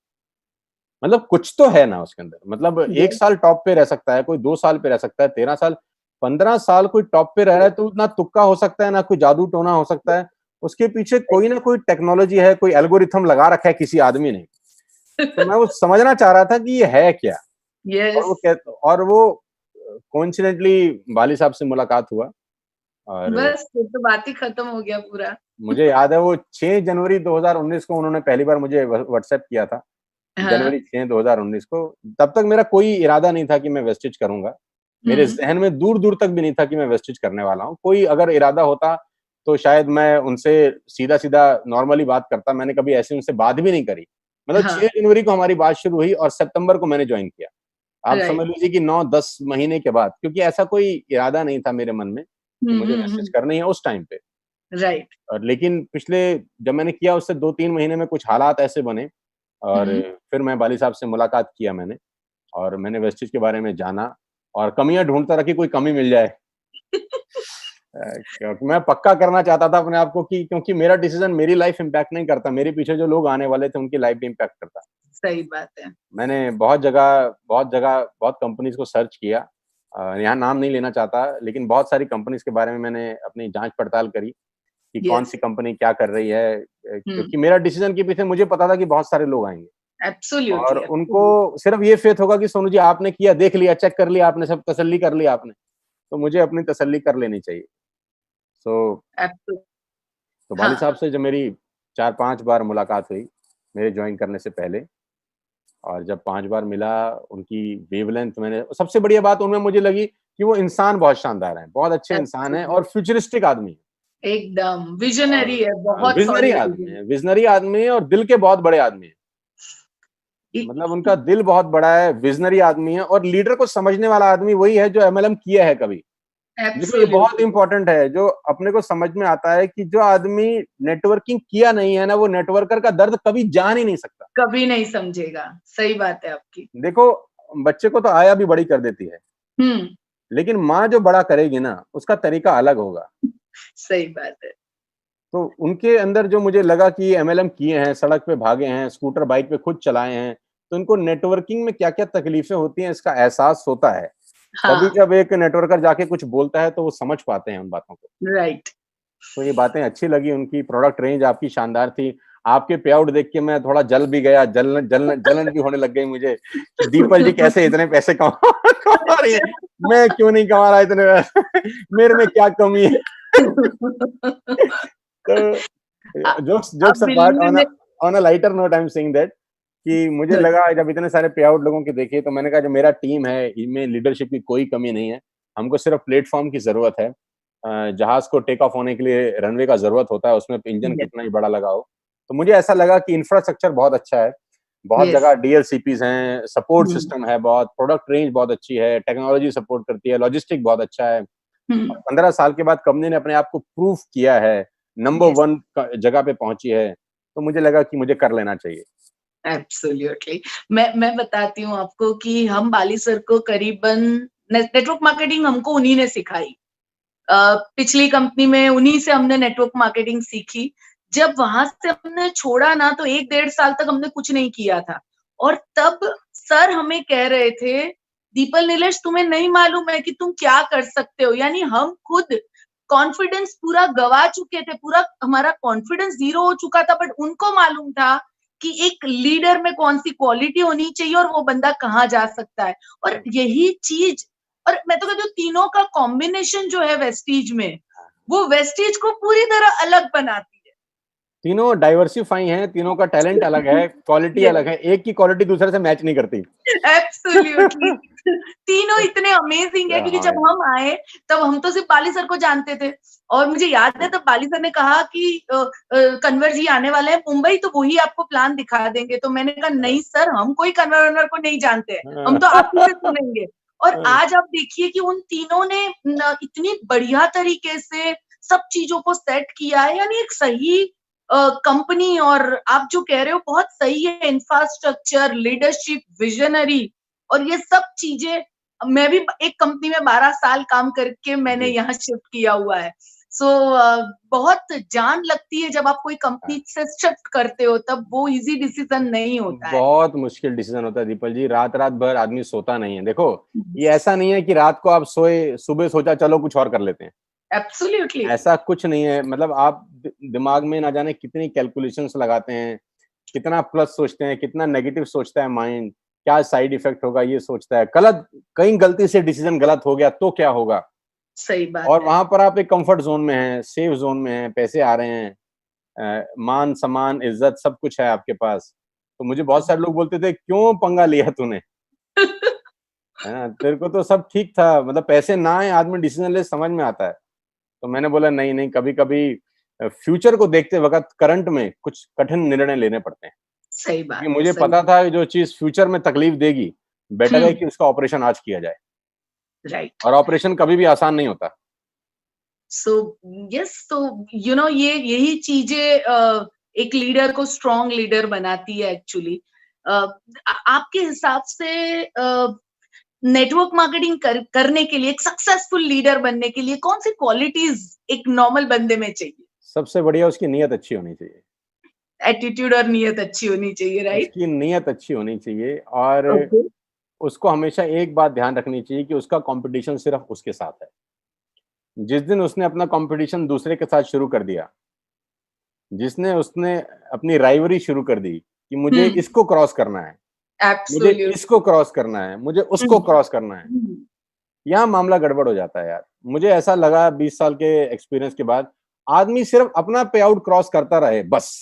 मतलब कुछ तो है ना उसके अंदर। मतलब 1 यस। साल टॉप पे रह सकता है, कोई 2 साल पे रह सकता है, 13 साल, 15 साल कोई टॉप पे रह रहा है, तो ना तुक्का हो सकता है, ना कोई जादू टोना हो सकता है। उसके पीछे कोई ना कोई टेक्नोलॉजी है, कोई एल्गोरिथम लगा रखा है किसी आदमी ने। तो मैं वो समझना चाह रहा था कि ये है क्या? और यस। वो कोइंसिडेंटली वाली साहब से मुलाकात हुआ, और बस फिर तो बात ही खत्म हो गया पूरा। मुझे याद है वो 6 जनवरी 2019 को उन्होंने पहली बार मुझे व्हाट्सएप किया था। हाँ। जनवरी 6 2019 को। तब तक मेरा कोई इरादा नहीं था कि मैं वेस्टेज करूँगा। मेरे ज़हन में दूर-दूर तक भी नहीं था कि मैं वेस्टेज करने वाला हूँ। कोई अगर इरादा होता तो शायद मैं उनसे सीधा-सीधा नॉर्मली बात करता। मैंने कभी ऐसे उनसे बात भी नहीं करी। मतलब 6 हाँ। जनवरी को हमारी बात शुरू हुई और सितंबर को मैंने जॉइन किया। आप समझ राइट। लीजिए कि 9-10 महीने के बाद, क्योंकि ऐसा कोई इरादा नहीं था मेरे मन में कि मुझे वेस्टेज करनी है उस टाइम पे। राइट। और लेकिन पिछले जब मैंने किया उससे 2-3 महीने में कुछ हालात ऐसे बने, और फिर मैं वाली साहब से मुलाकात किया मैंने, और मैंने वेस्टेज के बारे में जाना और कमियाँ ढूँढता रहा कि कोई कमी मिल जाए। क्योंकि मैं पक्का करना चाहता था अपने आप को कि क्योंकि मेरा डिसीज़न मेरी लाइफ़ इम्पैक्ट नहीं करता, मेरे पीछे जो लोग आने वाले थे उनकी लाइफ़ भी इम्पैक्ट करता। सही बात है। मैंने बहुत जगह, बहुत कंपनीज़ को सर्च किया। यहाँ नाम नहीं लेना चाहता, लेकिन बहुत सारी कंपनीज़ के बारे में मैंने अपनी जाँच-पड़ताल करी कि यस। कौन-सी कंपनी क्या कर रही है। क्योंकि मेरा डिसीज़न के पीछे मुझे पता था कि बहुत सारे लोग आएँगे। और एब्सोल्युटली, उनको एब्सोल्युटली। सिर्फ ये फेथ होगा कि सोनू जी आपने किया, देख लिया, चेक कर लिया आपने, सब तसल्ली कर लिया आपने। तो मुझे अपनी तसल्ली कर लेनी चाहिए। सो तो वाली हाँ, साहब से जब मेरी 4-5 बार मुलाकात हुई, मेरे जॉइन करने से पहले, और जब 5 बार मिला, उनकी वेवलेंथ मैंने सबसे बढ़िया बात उनमें मुझे लगी कि वो इंसान बहुत शानदार हैं, बहुत अच्छे इंसान हैं एब्सोल्यूट, और फ्यूचरिस्टिक आदमी हैं। एकदम और विजनरी है, बहुत विज़नरी सॉलिड आदमी विजन। हैं, विज़नरी आदमी हैं और दिल के बहुत बड़े आदमी हैं। मतलब उनका दिल बहुत बड़ा है, विज़नरी आदमी है और लीडर को समझने वाला आदमी वही है जो एमएलएम किया है कभी। देखो ये बहुत एब्सोल्युटली, इंपॉर्टेंट है, जो अपने को समझ में आता है कि जो आदमी नेटवर्किंग किया नहीं है ना, वो नेटवर्कर का दर्द कभी जान ही नहीं सकता। कभी नहीं समझेगा। सही बात है आपकी। देखो, बच्चे को तो आया भी बड़ी कर देती है, हम्म। लेकिन माँ जो बड़ा करेगी ना, उसका तरीका अलग होगा। सही बात है। तो उनके अंदर जो मुझे लगा कि ये एमएलएम किए हैं, सड़क पे भागे हैं, स्कूटर बाइक पे खुद चलाए हैं, तो इनको नेटवर्किंग में क्या-क्या तकलीफें होती हैं इसका एहसास होता है। तभी हाँ, जब एक नेटवर्कर जाके कुछ बोलता है तो वो समझ पाते हैं उन बातों को। राइट। तो ये बातें अच्छी लगी, उनकी प्रोडक्ट रेंज आपकी शानदार थी। आपके पे-आउट देख के मैं थोड़ा जल भी गया, जलन भी होने लग गई मुझे कि दीपल जी कैसे इतने पैसे कमा कमा रही हैं, मैं क्यों नहीं कमा रहा इतने पैसे, मेरे में क्या कमी है? तो जोक्स जोक्स अब अपार्ट, ऑन मिलने on a lighter note I am saying that कि मुझे में लगा जब इतने सारे पे-आउट लोगों के देखे, तो मैंने कहा जो मेरा टीम है, इनमें लीडरशिप की कोई कमी नहीं है। हमको सिर्फ प्लेटफ़ॉर्म की ज़रूरत है। जहाज़ को टेक ऑफ होने के लिए रनवे का ज़रूरत होता है, उसमें इंजन यस, कितना ही बड़ा लगा हो। तो मुझे ऐसा लगा कि इंफ्रास्ट्रक्चर बहुत अच्छा है, बहुत यस। जगह डीएलसीपीज़ हैं, सपोर्ट सिस्टम है बहुत, प्रोडक्ट रेंज बहुत अच्छी है, टेक्नोलॉजी सपोर्ट करती है, लॉजिस्टिक बहुत अच्छा है। हम्म। 15 साल के बाद कंपनी ने अपने आप को प्रूव किया है, नंबर यस, 1 जगह पे पहुंची है, तो मुझे लगा कि मुझे कर लेना चाहिए। एब्सोल्युटली। मैं बताती हूँ आपको कि हम बाली सर को करीबन नेटवर्क मार्केटिंग हमको उन्हीं ने सिखाई। पिछली कंपनी में उन्हीं से हमने नेटवर्क मार्केटिंग सीखी। जब वहां से हमने छोड़ा ना, तो 1-1.5 साल तक हमने कुछ नहीं किया था। और तब सर हमें कह रहे थे, दीपल नीलेश, तुम्हें नहीं मालूम है कि तुम क्या कर सकते हो। यानी हम खुद कॉन्फिडेंस पूरा गवा चुके थे, पूरा हमारा कॉन्फिडेंस जीरो हो चुका था, बट उनको मालूम था कि एक लीडर में कौन सी क्वालिटी होनी चाहिए और वो बंदा कहाँ जा सकता है। और यही चीज, और मैं तो कहती हूँ तीनों का कॉम्बिनेशन जो है वेस्टीज में, वो वेस्टीज को पूरी तरह अलग बनाती तीनों डाइवर्सिफाई हैं, तीनों का टैलेंट अलग है, क्वालिटी है। अलग है, एक की क्वालिटी दूसरे से मैच नहीं करती। एब्सोल्युटली। तीनों इतने अमेजिंग है, क्योंकि जब हाँ, हम आए तब हम तो सिर्फ बाली सर को जानते थे। और मुझे याद है तब बाली सर ने कहा कि कन्वर जी आने वाले हैं मुंबई, तो वही आपको प्लान दिखा देंगे। तो मैंने कहा नहीं सर, हम कोई कन्वर को नहीं जानते हैं, हम तो आप ही से सुनेंगे। और आज आप देखिए कि उन तीनों ने इतनी बढ़िया तरीके से सब चीजों को सेट किया है। यानी एक सही कंपनी, और आप जो कह रहे हो बहुत सही है, इंफ्रास्ट्रक्चर, लीडरशिप, विजनरी, और ये सब चीजें। मैं भी एक कंपनी में 12 साल काम करके मैंने जी। यहाँ शिफ्ट किया हुआ है। सो बहुत जान लगती है जब आप कोई कंपनी से शिफ्ट करते हो, तब वो इजी डिसीजन नहीं होता है। बहुत मुश्किल डिसीजन होता है दीपल जी, रात-रात भर आदमी सोता नहीं है। देखो, ये ऐसा नहीं है कि रात को आप सोए, सुबह सोचा चलो कुछ और कर लेते हैं। एब्सोल्युटली। ऐसा कुछ नहीं है, मतलब आप दिमाग में ना जाने कितनी कैलकुलेशंस लगाते हैं, कितना प्लस सोचते हैं, कितना नेगेटिव सोचता है माइंड, क्या साइड इफेक्ट होगा ये सोचता है, गलत कहीं गलती से डिसीजन गलत हो गया तो क्या होगा। सही बात और है। वहां पर आप एक कंफर्ट जोन में हैं, सेफ जोन में हैं, पैसे आ रहे हैं, मान सम्मान इज्जत सब कुछ है आपके पास। तो मुझे बहुत सारे लोग बोलते थे क्यों पंगा लिया तूने, है ना, तेरे को तो सब ठीक था, मतलब पैसे ना आए आदमी डिसीजन ले समझ में आता है। तो मैंने बोला नहीं नहीं, कभी कभी फ्यूचर को देखते वक्त करंट में कुछ कठिन निर्णय लेने पड़ते हैं, सही क्योंकि बात है। मुझे सही पता बात। था कि जो चीज फ्यूचर में तकलीफ देगी, बेटर है कि उसका ऑपरेशन आज किया जाए। राइट। और ऑपरेशन कभी भी आसान नहीं होता। सो यस, तो ये यही चीजें एक लीडर को स्ट्रॉन्ग लीडर बनाती है एक्चुअली। आपके हिसाब से नेटवर्क मार्केटिंग करने के लिए, एक सक्सेसफुल लीडर बनने के लिए कौन सी क्वालिटीज एक नॉर्मल बंदे में चाहिए? सबसे बढ़िया उसकी नीयत अच्छी होनी चाहिए। एटीट्यूड और नियत अच्छी होनी चाहिए, राइट? उसकी नीयत अच्छी होनी चाहिए और ओके। उसको हमेशा एक बात ध्यान रखनी चाहिए कि उसका कंपटीशन सिर्फ उसके साथ है। जिस दिन उसने अपना कंपटीशन दूसरे के साथ शुरू कर दिया, जिसने उसने अपनी राइवरी शुरू कर दी कि मुझे हम्म। इसको क्रॉस करना है, मुझे इसको एब्सोल्युटली। क्रॉस करना है, मुझे उसको क्रॉस करना है, यहाँ मामला गड़बड़ हो जाता है यार। मुझे ऐसा लगा 20 साल के एक्सपीरियंस के बाद, आदमी सिर्फ अपना पे आउट क्रॉस करता रहे बस।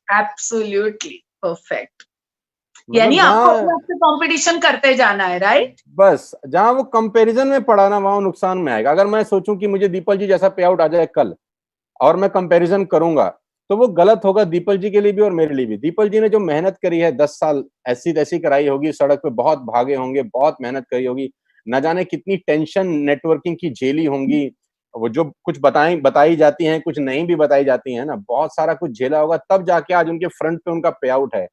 Absolutely perfect. यानी मतलब आपको अपने जहाँ आप से कंपटीशन करते जाना है, राइट? बस जहां वो कंपैरिजन में पड़ा ना, वहां नुकसान में आएगा। अगर मैं सोचूं कि मुझे दीपल जी जैसा पे आउट आ जाए कल, और मैं कंपैरिजन करूंगा, तो वो गलत होगा दीपल जी के लिए भी और मेरे लिए भी। दीपल जी ने जो मेहनत करी है 10 साल, ऐसी तैसी कराई होगी, सड़क पे बहुत भागे होंगे, बहुत मेहनत करी होगी, न जाने कितनी टेंशन नेटवर्किंग की झेली होंगी, वो जो कुछ बताई जाती हैं, कुछ नहीं भी बताई जाती हैं ना, बहुत सारा कुछ झेला होगा, तब जाके आज उनके फ्रंट पे उनका पे आउट है।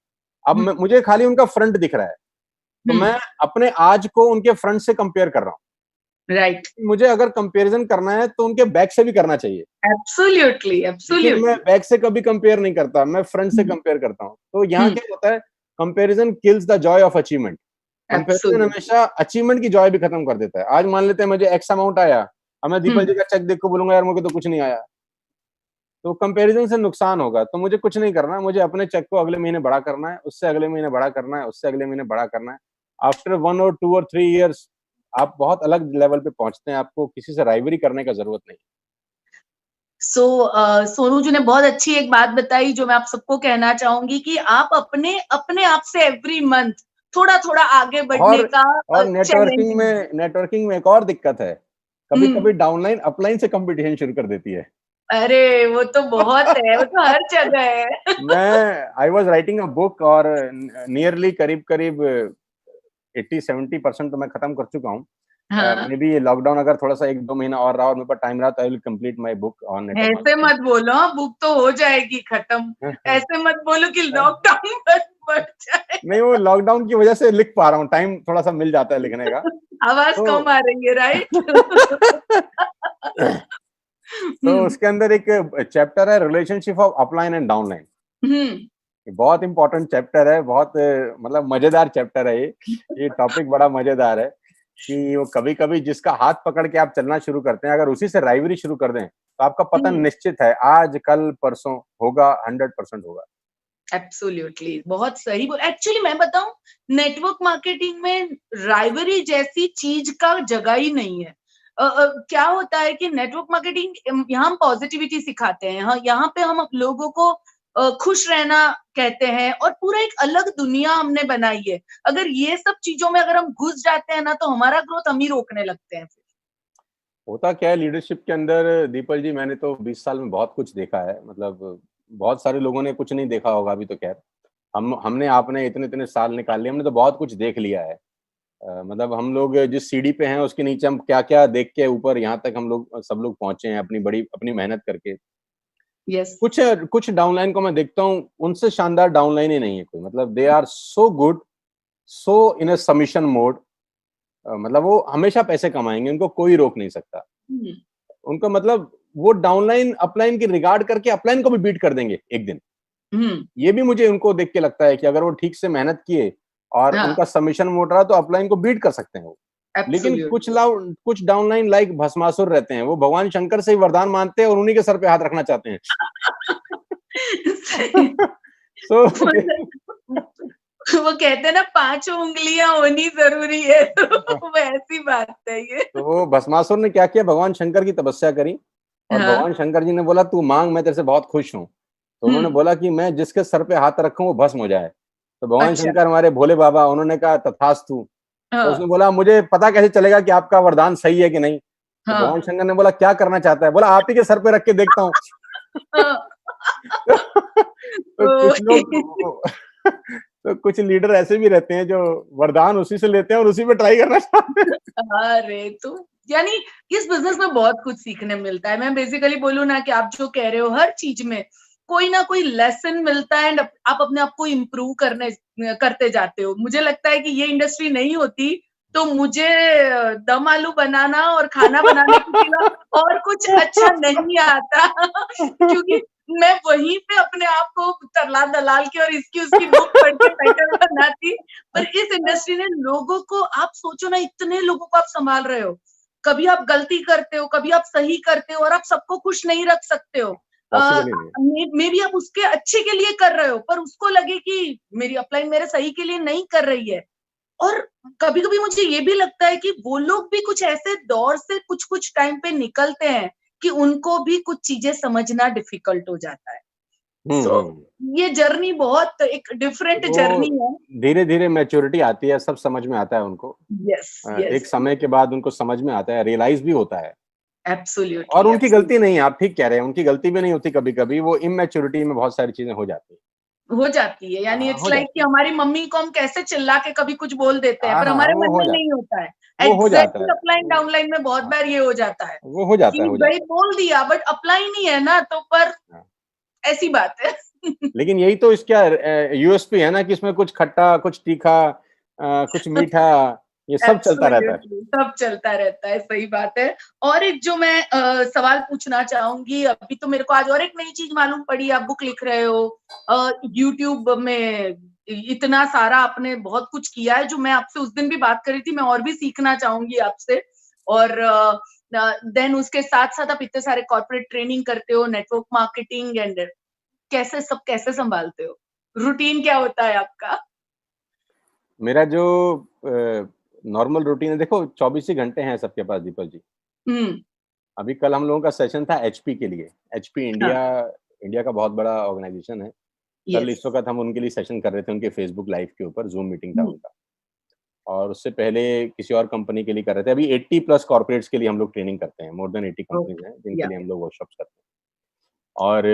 अब मुझे खाली उनका फ्रंट दिख रहा है, तो मैं अपने आज को उनके फ्रंट से कंपेयर कर रहा हूँ। राइट। मुझे अगर कंपैरिजन करना है तो उनके बैक से भी करना चाहिए, एब्सोल्युटली लेकिन मैं एब्सोल्युटली। बैक से कभी कंपेयर नहीं करता, मैं फ्रंट से कंपेयर करता हूँ। तो यहाँ क्या होता है, comparison kills the Joy of achievement. Comparison absolutely. हमेशा अचीवमेंट की जॉय भी खत्म कर देता है। आज मान लेते हैं मुझे एक्स अमाउंट आया, अब मैं दीपक जी का चेक देख के बोलूंगा यार मुझे तो कुछ नहीं आया, तो कंपैरिजन से नुकसान होगा। तो मुझे कुछ नहीं करना, मुझे अपने चेक को अगले महीने बड़ा करना है, उससे अगले महीने बड़ा करना है, उससे अगले महीने बड़ा करना है। आफ्टर 1 और 2 और 3 ईयर्स आप बहुत अलग लेवल पे पहुंचते हैं, आपको किसी से राइवरी करने का जरूरत नहीं। सो सोनू जी ने बहुत अच्छी एक बात बताई जो मैं आप सबको कहना चाहूंगी कि आप अपने अपने आप से एवरी मंथ थोड़ा थोड़ा आगे बढ़ने और का और चैलेंज नेटवर्किंग में एक और दिक्कत है, कभी लीजिए। कभी डाउनलाइन अपलाइन से कंपटीशन शुरू कर देती है। अरे वो तो बहुत है, वो तो हर जगह है। मैं I was writing a book, और नियरली करीब करीब 80-70% तो मैं खत्म कर चुका हूँ। हाँ। मे बी लॉकडाउन अगर थोड़ा सा 1-2 महीना और रहा और मेरे पास टाइम रहा, तो I will complete my book on network ऐसे मार्केटिंग। मत बोलो, बुक तो हो जाएगी खत्म। ऐसे मत बोलो कि लॉकडाउन बस बढ़ नहीं, जाए। वो लॉकडाउन की वजह से लिख पा रहा हूँ, टाइम थोड़ा सा मिल जाता है लिखने का। आवाज तो कम आ रही है, राइट? तो उसके अंदर एक चैप्टर है relationship of upline and downline. Hmm. बहुत इंपॉर्टेंट चैप्टर है, बहुत मतलब मजेदार चैप्टर है ये टॉपिक बड़ा मजेदार है कि वो कभी कभी जिसका हाथ पकड़ के आप चलना शुरू करते हैं, अगर उसी से राइवरी शुरू कर दें, तो आपका पतन निश्चित है, आज कल परसों होगा, 100% होगा। एब्सोल्युटली, बहुत सही बोल। एक्चुअली मैं बताऊं, नेटवर्क मार्केटिंग में राइवरी जैसी चीज का जगह ही नहीं है। क्या होता है कि नेटवर्क मार्केटिंग यहाँ हम पॉजिटिविटी सिखाते हैं, यहाँ पे हम लोगों को खुश रहना कहते हैं, और पूरा एक अलग दुनिया हमने बनाई है। अगर ये सब चीजों में अगर हम घुस जाते हैं ना, तो हमारा ग्रोथ हम ही रोकने लगते हैं फिर। होता क्या है लीडरशिप के अंदर दीपल जी, मैंने तो 20 साल में बहुत कुछ देखा है, मतलब बहुत सारे लोगों ने कुछ नहीं देखा होगा अभी तो। खैर हमने आपने इतने इतने साल निकाल लिए, हमने तो बहुत कुछ देख लिया है। मतलब हम लोग जिस सीढ़ी पे हैं उसके नीचे हम क्या क्या देख के ऊपर यहाँ तक हम लोग सब लोग पहुंचे हैं, अपनी मेहनत करके। यस। कुछ कुछ डाउनलाइन को मैं देखता हूँ, उनसे शानदार डाउनलाइन ही नहीं है कोई। मतलब they are so good, so in a submission mode. मतलब वो हमेशा पैसे कमाएंगे, उनको कोई रोक नहीं सकता। उनका मतलब वो डाउनलाइन अपलाइन की रिगार्ड करके अपलाइन को भी बीट कर देंगे एक दिन। हम्म। ये भी मुझे उनको देख के लगता है कि अगर वो ठीक से मेहनत किए और हाँ। उनका सबमिशन मोड रहा, तो अपलाइन को बीट कर सकते हैं वो। लेकिन एब्सोल्युटली। कुछ डाउनलाइन लाइक भस्मासुर रहते हैं, वो भगवान शंकर से ही वरदान मानते हैं और उन्हीं के सर पे हाथ रखना चाहते हैं। सो वो कहते हैं ना, 5 उंगलियां होनी जरूरी है। तो वैसी बात है ये। तो वो भस्मासुर ने क्या किया, भगवान शंकर की तपस्या करी, और हाँ। भगवान शंकर जी ने बोला तू मांग, मैं तेरे से बहुत खुश हूँ। तो उन्होंने हम्म। बोला कि मैं जिसके सर पे हाथ रखूं वो भस्म हो जाए। तो भगवान अच्छा। शंकर हमारे भोले बाबा, उन्होंने कहा तथास्तु। तो उसने हाँ। बोला मुझे पता कैसे चलेगा कि आपका वरदान सही है कि नहीं। तो भगवान हाँ। शंकर ने बोला क्या करना चाहता है, बोला आप ही के सर पे रख के देखता हूँ। हाँ। तो कुछ लोग तो कुछ लीडर ऐसे भी रहते हैं जो वरदान उसी से लेते हैं और उसी पे ट्राई करना चाहते हैं। अरे तो यानी इस बिजनेस में बहुत कुछ सीखने मिलता है। मैं बेसिकली बोलूँ ना कि आप जो कह रहे हो, हर चीज में कोई ना कोई लेसन मिलता है, एंड आप अपने आप को इम्प्रूव करते जाते हो। मुझे लगता है कि ये इंडस्ट्री नहीं होती तो मुझे दम आलू बनाना और खाना बनाने के सिवा और कुछ अच्छा नहीं आता। क्योंकि मैं वहीं पे अपने आप को तरला दलाल के और इसकी उसकी बुक पढ़ के बेटर बनाती। पर इस इंडस्ट्री ने लोगों को, आप सोचो ना, इतने लोगों को आप संभाल रहे हो। कभी आप गलती करते हो, कभी आप सही करते हो, और आप सबको खुश नहीं रख सकते हो। पॉसिबल ही नहीं। मे बी आप उसके अच्छे के लिए कर रहे हो, पर उसको लगे कि मेरी अपलाइन मेरे सही के लिए नहीं कर रही है, और कभी कभी मुझे ये भी लगता है कि वो लोग भी कुछ ऐसे दौर से कुछ कुछ टाइम पे निकलते हैं कि उनको भी कुछ चीजें समझना डिफिकल्ट हो जाता है। सो ये जर्नी बहुत एक डिफरेंट जर्नी वो है। धीरे धीरे मैच्योरिटी आती है, सब समझ में आता है उनको। यस एक यस, समय के बाद उनको समझ में आता है, रियलाइज भी होता है। और एब्सोल्युटली उनकी गलती एब्सोल्युटली नहीं है, आप ठीक कह रहे हैं, उनकी गलती भी नहीं होती, कभी कभी वो इमेच्योरिटी में बहुत सारी चीजें हो जाती है। हो जाती है। यानी इट्स हो लाइक कि जाती है। हमारी मम्मी को हम कैसे चिल्ला के कभी कुछ बोल देते हैं, पर हाँ, हमारे वो मन हो में जाता नहीं होता है। है, वो हो जाता एग्जैक्टली है। अपलाइन डाउनलाइन में बहुत हाँ, बार ये हो जाता है वो हो जाता है, कि हो भाई जाता बोल दिया बट अप्लाई नहीं है ना, तो पर है। ऐसी बात है। लेकिन यही तो इसका यूएसपी है ना, कि इसमें कुछ खट्टा, कुछ तीखा, कुछ मीठा, ये सब चलता रहता है। एब्सोल्युटली सब चलता रहता है, सही बात है। और एक जो मैं सवाल पूछना चाहूंगी, अभी तो मेरे को आज और एक नई चीज मालूम पड़ी, आप बुक लिख रहे हो, यूट्यूब में इतना सारा आपने बहुत कुछ किया है, जो मैं आपसे उस दिन भी बात करी थी, मैं और भी सीखना चाहूंगी आपसे। और देन उसके साथ साथ आप इतने सारे कॉर्पोरेट ट्रेनिंग करते हो, नेटवर्क मार्केटिंग एंड कैसे संभालते हो, रूटीन क्या होता है आपका? मेरा जो नॉर्मल रूटीन है, देखो 24 ही घंटे हैं सबके पास दीपक जी। हम्म। अभी कल हम लोगों का सेशन था एचपी के लिए। एचपी हाँ। इंडिया, इंडिया का बहुत बड़ा ऑर्गेनाइजेशन है। कल यस। इस वक्त हम उनके लिए सेशन कर रहे थे, उनके फेसबुक लाइव के ऊपर जूम मीटिंग था हम्म। उनका। और उससे पहले किसी और कंपनी के लिए कर रहे थे। अभी 80 प्लस कॉर्पोरेट्स के लिए हम लोग ट्रेनिंग करते हैं, मोर देन 80 कंपनीज ओके। हैं जिनके या। लिए हम लोग वर्कशॉप्स करते हैं। और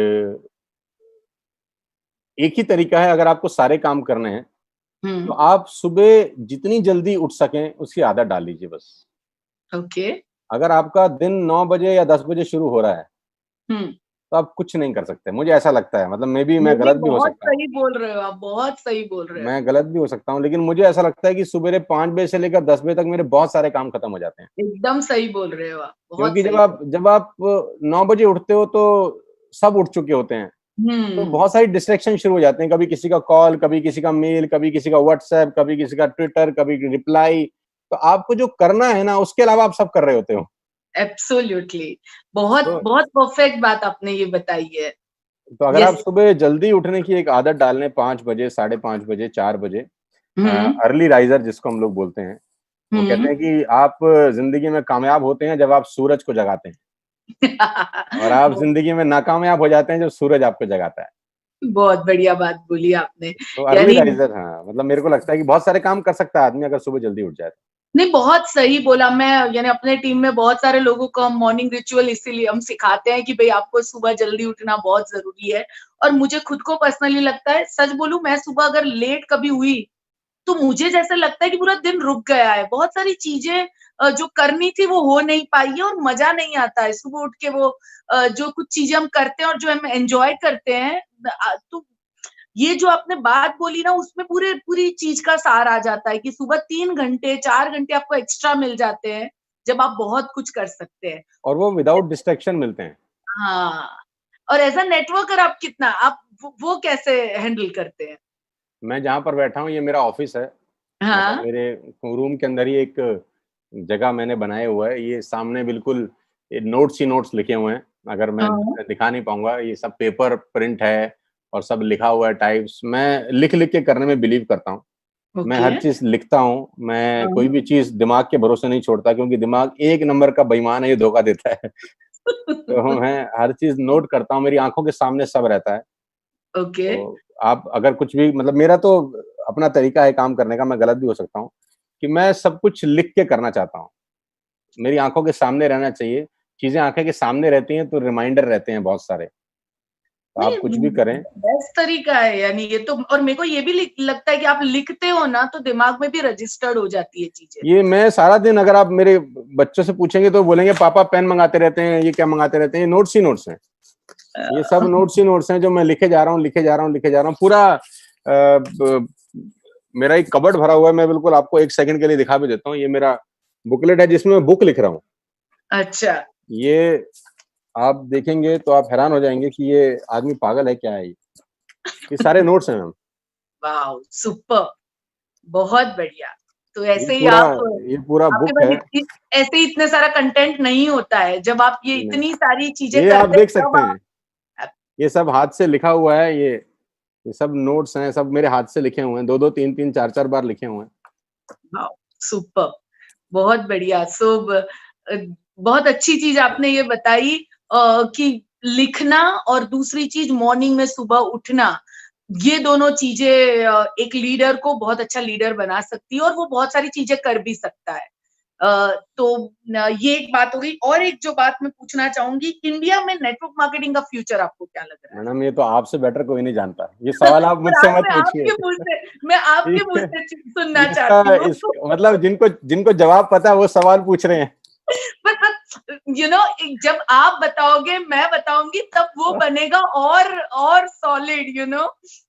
एक ही तरीका है, अगर आपको सारे काम करने हैं तो हम्म। आप सुबह जितनी जल्दी उठ सकें उसकी आदत डाल लीजिए बस। ओके। अगर आपका दिन 9 बजे या 10 बजे शुरू हो रहा है हम्म। तो आप कुछ नहीं कर सकते, मुझे ऐसा लगता है। मतलब मैं नहीं नहीं, गलत भी हो बहुत सकता हूँ, सही बोल रहे हो आप, बहुत सही बोल रहे हो। मैं गलत भी हो सकता हूँ, लेकिन मुझे ऐसा लगता है कि सुबह 5 बजे से लेकर 10 बजे तक मेरे बहुत सारे काम खत्म हो जाते हैं। एकदम सही बोल रहे हो आप, बहुत क्योंकि सही बोल। जब आप 9 बजे उठते हो तो सब उठ चुके होते हैं, तो हम्म। बहुत सारी डिस्ट्रैक्शन शुरू हो जाते हैं। कभी किसी का कॉल, कभी किसी का मेल, कभी किसी का व्हाट्सएप, कभी किसी का ट्विटर, कभी रिप्लाई। तो आपको जो करना है ना, उसके अलावा आप सब कर रहे होते हो। एब्सोल्युटली, बहुत तो बहुत परफेक्ट बात आपने ये बताई है। तो अगर आप यस। सुबह जल्दी उठने की एक आदत डाल लें, 5 बजे, साढ़े 5 बजे, 4 बजे, हम्म। अर्ली राइजर जिसको हम लोग बोलते हैं, वो कहते हम्म। हैं कि आप जिंदगी में कामयाब होते हैं जब आप सूरज को जगाते हैं, और आप बहुत जिंदगी में नाकामयाब हो जाते हैं जब सूरज आपको जगाता है। बहुत बढ़िया बात बोली आपने। तो अर्ली यानी राइजर, हाँ, मतलब मेरे को लगता है कि बहुत सारे काम कर सकता है आदमी अगर सुबह जल्दी उठ जाए। नहीं, बहुत सही बोला। मैं यानी अपने टीम में बहुत सारे लोगों को हम मॉर्निंग रिचुअल इसीलिए हम सिखाते हैं कि भाई आपको सुबह जल्दी उठना बहुत जरूरी है। और मुझे खुद को पर्सनली लगता है, सच बोलूं, मैं सुबह अगर लेट कभी हुई तो मुझे जैसे लगता है कि पूरा दिन रुक गया है, बहुत सारी चीजें जो करनी थी वो हो नहीं पाई है, और मजा नहीं आता है सुबह उठ के वो जो कुछ चीजें हम करते हैं और जो हम एंजॉय करते हैं। तो ये जो आपने बात बोली ना, उसमें पूरे पूरी चीज का सार आ जाता है कि सुबह 3 घंटे 4 घंटे आपको एक्स्ट्रा मिल जाते हैं जब आप बहुत कुछ कर सकते हैं। और वो विदाउट डिस्ट्रैक्शन मिलते हैं। हाँ। और एज अ नेटवर्कर आप कितना, आप वो कैसे हैंडल करते हैं? मैं जहाँ पर बैठा हूँ ये मेरा ऑफिस है। मतलब हाँ। मेरे रूम के अंदर ही एक जगह मैंने बनाया हुआ है। ये सामने बिल्कुल ये नोट्स ही नोट्स लिखे हुए हैं। अगर मैं हाँ। दिखा नहीं पाऊंगा, ये सब पेपर प्रिंट है और सब लिखा हुआ है टाइप्स। मैं लिख लिख के करने में बिलीव करता हूँ। मैं ओके। हर चीज लिखता हूँ। मैं हाँ। कोई भी चीज दिमाग के भरोसे नहीं छोड़ता, क्योंकि दिमाग एक नंबर का बेईमान है, ये धोखा देता है। तो मैं हर चीज नोट करता हूँ, मेरी आंखों के सामने सब रहता है। ओके। तो आप अगर कुछ भी, मतलब मेरा तो अपना तरीका है काम करने का, मैं गलत भी हो सकता हूँ, कि मैं सब कुछ लिख के करना चाहता हूँ। मेरी आँखों के सामने रहना चाहिए। चीज़ें आँखें के सामने रहती हैं तो रिमाइंडर रहते हैं बहुत सारे। तो आप कुछ नहीं, भी करें। बेस्ट तरीका है यानी ये तो। और मेरे को ये भी लगता है कि आप लिखते हो ना तो दिमाग में भी रजिस्टर्ड हो जाती है चीजें। ये मैं सारा दिन, अगर आप मेरे बच्चों से पूछेंगे तो बोलेंगे पापा पेन मंगाते रहते हैं, ये क्या मंगाते रहते हैं। ये नोट्स ही नोट्स हैं। ये सब नोट्स ही नोट्स हैं जो मैं लिखे जा रहा हूँ, लिखे जा रहा हूँ, लिखे जा रहा हूँ। पूरा मेरा एक कबर्ड भरा हुआ है। मैं बिल्कुल आपको एक सेकंड के लिए दिखा भी देता हूँ। ये मेरा बुकलेट है जिसमें मैं बुक लिख रहा हूँ। अच्छा। ये आप देखेंगे तो आप हैरान हो जाएंगे कि ये आदमी पागल है क्या है। ये सारे नोट्स हैं मैम। वाह, सुपर, बहुत बढ़िया। तो ये ऐसे ही पूरा आप, ये पूरा आपके बुक पास है। ऐसे ही इतने सारा कंटेंट नहीं होता है जब आप ये नहीं, इतनी सारी चीजें ये आप करते हैं देख तब सकते आप। हैं। ये सब हाथ से लिखा हुआ है। ये सब नोट्स हैं, सब मेरे हाथ से लिखे हुए हैं। 2-2 3-3 4-4 बार लिखे हुए हैं। सुपर, बहुत बढ़िया। बहुत अच्छी चीज आपने ये बताई कि लिखना और दूसरी चीज मॉर्निंग में सुबह उठना, ये दोनों चीजें एक लीडर को बहुत अच्छा लीडर बना सकती है और वो बहुत सारी चीजें कर भी सकता है। तो ये एक बात हो गई। और एक जो बात मैं पूछना चाहूंगी, इंडिया में नेटवर्क मार्केटिंग का फ्यूचर आपको क्या लग रहा है? मैडम ये तो आपसे बेटर कोई नहीं जानता, ये सवाल आप पर मुझसे आज मत पूछिए। मैं आपके मुंह से सुनना इसका चाहती हूँ। इस मतलब जिनको जिनको जवाब पता है वो सवाल पूछ रहे हैं। जब आप बताओगे मैं बताऊंगी तब वो बनेगा और सॉलिड,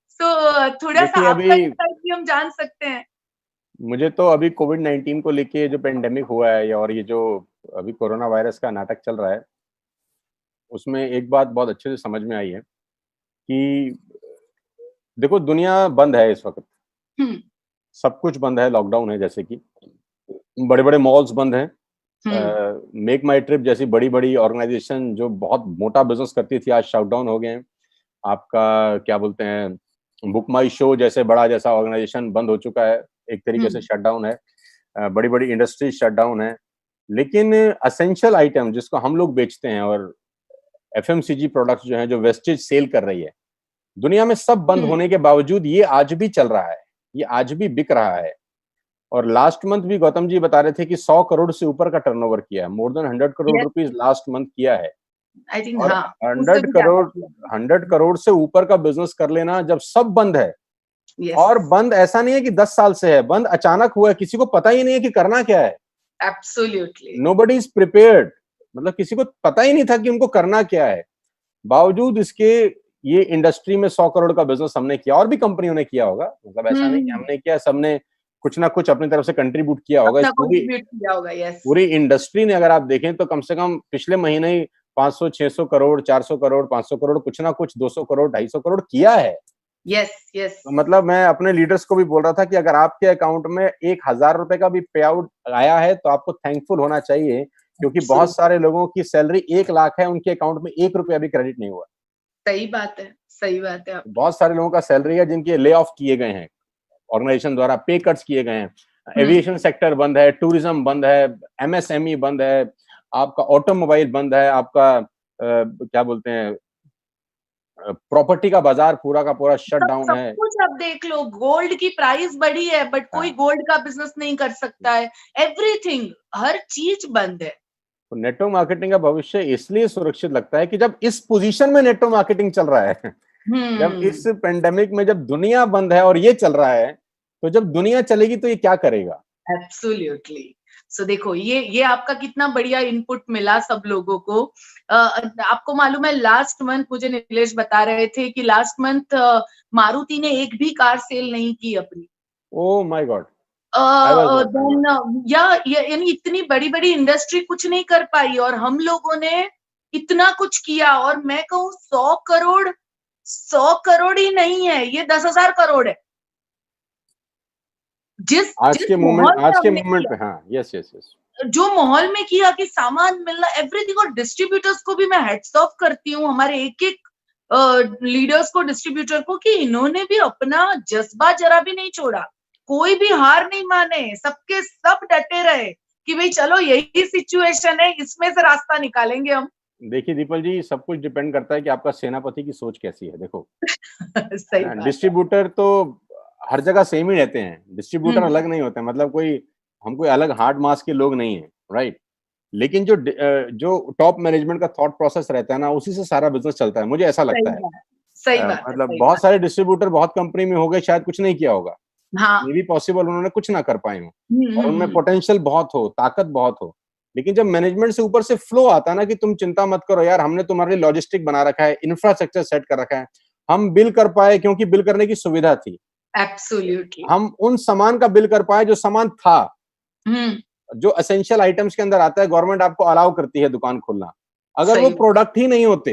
सो थोड़ा सा देखिए आपका अभी इंसाइट भी हम जान सकते हैं। मुझे तो अभी कोविड-19 को लेके जो पेंडेमिक हुआ है और ये जो अभी कोरोना वायरस का नाटक चल रहा है, उसमें एक बात बहुत अच्छे से समझ में आई है कि देखो दुनिया बंद है इस वक़्त। हम्म सब कुछ बंद है, लॉकडाउन है जैसे कि बड़े-बड़े मॉल्स बंद हैं। हम्म मेक माई ट्रिप जैसी बड़ी-बड़ी ऑर्गेनाइज़ेशन जो बहुत मोटा बिज़नेस करती थी, आज शटडाउन हो गए हैं। आपका क्या बोलते हैं, बुक माई शो जैसे बड़ा जैसा ऑर्गेनाइज़ेशन बंद हो चुका है, एक तरीके से हम्म शटडाउन है। बड़ी-बड़ी इंडस्ट्रीज़ शटडाउन है। लेकिन एसेंशियल आइटम जिसको हम लोग बेचते हैं और एफएमसीजी प्रोडक्ट्स जो हैं, जो वेस्टेज सेल कर रही है, दुनिया में सब बंद हम्म होने के बावजूद ये आज भी चल रहा है, ये आज भी बिक रहा है। और लास्ट मंथ भी गौतम जी बता रहे थे कि 100 करोड़ से ऊपर का टर्नओवर किया है, more than 100 crore yes, rupees last month किया है। आई थिंक और हाँ, उससे 100 भी ज्यादा करोड़ किया। 100 करोड़ से ऊपर का बिज़नेस कर लेना जब सब बंद है, यस, और बंद ऐसा नहीं है कि 10 साल से है, बंद अचानक हुआ है, किसी को पता ही नहीं है कि करना क्या है। एब्सोल्युटली। नोबडी इज़ प्रिपेयर्ड, मतलब किसी को पता ही नहीं था कि उनको करना क्या है। बावजूद इसके ये इंडस्ट्री में 100 करोड़ का बिज़नेस हमने किया, और भी कंपनियों ने किया होगा, मतलब ऐसा नहीं कि हम्म हमने किया, सबने कुछ ना कुछ अपनी तरफ से कंट्रीब्यूट किया होगा। इस अपना पूरी कंट्रीब्यूट किया होगा। यस, पूरी इंडस्ट्री ने अगर आप देखें तो कम से कम पिछले महीने ही 500, 600 करोड़, 400 करोड़, 500 करोड़, कुछ ना कुछ 200 करोड़, 250 करोड़ किया है। Yes, yes. तो मतलब मैं अपने लीडर्स को भी बोल रहा था कि अगर आपके अकाउंट में 1,000 रुपए का भी पे आउट आया है तो आपको थैंकफुल होना चाहिए, क्योंकि बहुत सारे लोगों की सैलरी 1 लाख है, उनके अकाउंट में 1 रुपया भी क्रेडिट नहीं हुआ। सही बात है, सही बात है आपकी। बहुत सारे लोगों का सैलरी है जिनके ले ऑफ किए गए हैं, ऑर्गेनाइजेशन द्वारा पे कट्स किए गए हैं। हम्म एविएशन सेक्टर बंद है, टूरिज्म बंद है, एमएसएमई बंद है, आपका ऑटोमोबाइल बंद है, आपका क्या बोलते हैं, प्रॉपर्टी का बाजार पूरा का पूरा शट सब डाउन सब है। कुछ अब देख लो, गोल्ड की प्राइस बढ़ी है बट कोई हाँ, गोल्ड का बिजनेस नहीं कर सकता है। एवरीथिंग, हर चीज बंद है। तो नेटवर्क मार्केटिंग का भविष्य इसलिए सुरक्षित लगता है कि जब इस पोजीशन में नेटवर्क मार्केटिंग चल रहा है, जब हम्म इस पेंडेमिक में जब दुनिया बंद है और ये चल रहा है, तो जब दुनिया चलेगी तो ये क्या करेगा? एब्सोल्युटली। सो देखो, ये आपका कितना बढ़िया इनपुट मिला सब लोगों को। आपको मालूम है, लास्ट मंथ मुझे नीलेश बता रहे थे कि लास्ट मंथ मारुति ने एक भी कार सेल नहीं की अपनी। Oh my god, I was not, I am not. Then यानी इतनी बड़ी बड़ी इंडस्ट्री कुछ नहीं कर पाई और हम लोगों ने इतना कुछ किया। और मैं कहूँ 100 करोड़, 100 करोड़ ही नहीं है, ये 10,000 करोड़ है। जिस जिस माहौल में आज के हमने मोमेंट किया, पे, हाँ, यस यस यस। जो माहौल में किया कि सामान मिलना एवरीथिंग। और डिस्ट्रीब्यूटर्स को भी मैं हेड्स ऑफ करती हूँ, हमारे एक एक लीडर्स को, डिस्ट्रीब्यूटर को, कि इन्होंने भी अपना जज्बा जरा भी नहीं छोड़ा। कोई भी हार नहीं माने, सबके सब डटे रहे कि भाई चलो यही सिचुएशन है, इसमें से रास्ता निकालेंगे हम। देखिए दीपल जी, सब कुछ डिपेंड करता है कि आपका सेनापति की सोच कैसी है। देखो, है सही ना, बात है। डिस्ट्रीब्यूटर तो हर जगह सेम ही रहते हैं, डिस्ट्रीब्यूटर हम्म अलग नहीं होते, मतलब हम कोई अलग हार्ड मास के लोग नहीं है, राइट। लेकिन जो टॉप मैनेजमेंट का थॉट प्रोसेस रहता है ना, उसी से सारा बिजनेस चलता है, मुझे ऐसा सही लगता है। बात, सही बात है, मतलब सही बहुत बात। सारे डिस्ट्रीब्यूटर बहुत कंपनी में हो गए, शायद कुछ नहीं किया होगा, हाँ। मे बी पॉसिबल उन्होंने कुछ ना कर पाए हो, और उनमें हम्म। पोटेंशियल बहुत हो, ताकत बहुत हो। लेकिन जब मैनेजमेंट से ऊपर से फ्लो आता है ना कि तुम चिंता मत करो यार, हमने तुम्हारे लिए लॉजिस्टिक बना रखा है, इंफ्रास्ट्रक्चर सेट कर रखा है, हम बिल कर पाए क्योंकि बिल करने की सुविधा थी, एब्सोल्युटली। हम उन सामान का बिल कर पाए जो सामान था, हम्म जो असेंशियल आइटम्स के अंदर आता है, गवर्नमेंट आपको अलाउ करती है दुकान खोलना। अगर वो सही। प्रोडक्ट ही नहीं होते,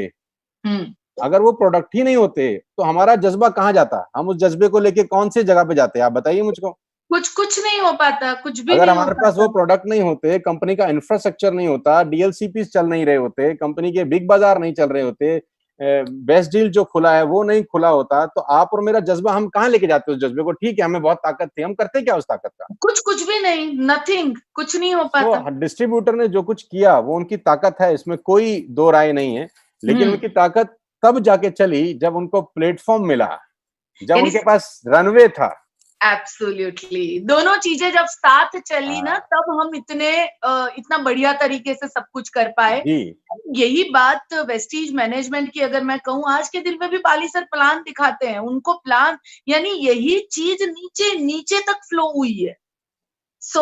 हम्म अगर वो प्रोडक्ट ही नहीं होते तो हमारा जज्बा कहाँ जाता, हम उस जज्बे को लेके कौन सी जगह पे जाते, आप बताइए मुझको। कुछ कुछ नहीं हो पाता, कुछ भी अगर नहीं हो हमारे पास वो पाता। प्रोडक्ट नहीं होते, कंपनी का इंफ्रास्ट्रक्चर नहीं होता, डीएलसीपी चल नहीं रहे होते, कंपनी के बिग बाजार नहीं चल रहे होते, बेस्ट डील जो खुला है वो नहीं खुला होता तो आप और मेरा जज्बा, हम कहाँ लेके जाते उस जज्बे को? ठीक है, हमें बहुत ताकत थी, हम करते क्या उस ताकत का? कुछ भी नहीं, नथिंग, कुछ नहीं हो तो पाता। डिस्ट्रीब्यूटर ने जो कुछ किया वो उनकी ताकत है, इसमें कोई दो राय नहीं है, लेकिन उनकी ताकत तब जाके चली जब उनको प्लेटफॉर्म मिला, जब यानी उनके पास रनवे था। एब्सोल्युटली, दोनों चीजें जब साथ चली ना, हाँ तब हम इतना बढ़िया तरीके से सब कुछ कर पाए। जी। यही बात वेस्टीज मैनेजमेंट की अगर मैं कहूँ, आज के दिन में भी पाली सर प्लान दिखाते हैं, उनको प्लान, यानी यही चीज नीचे नीचे तक फ्लो हुई है। सो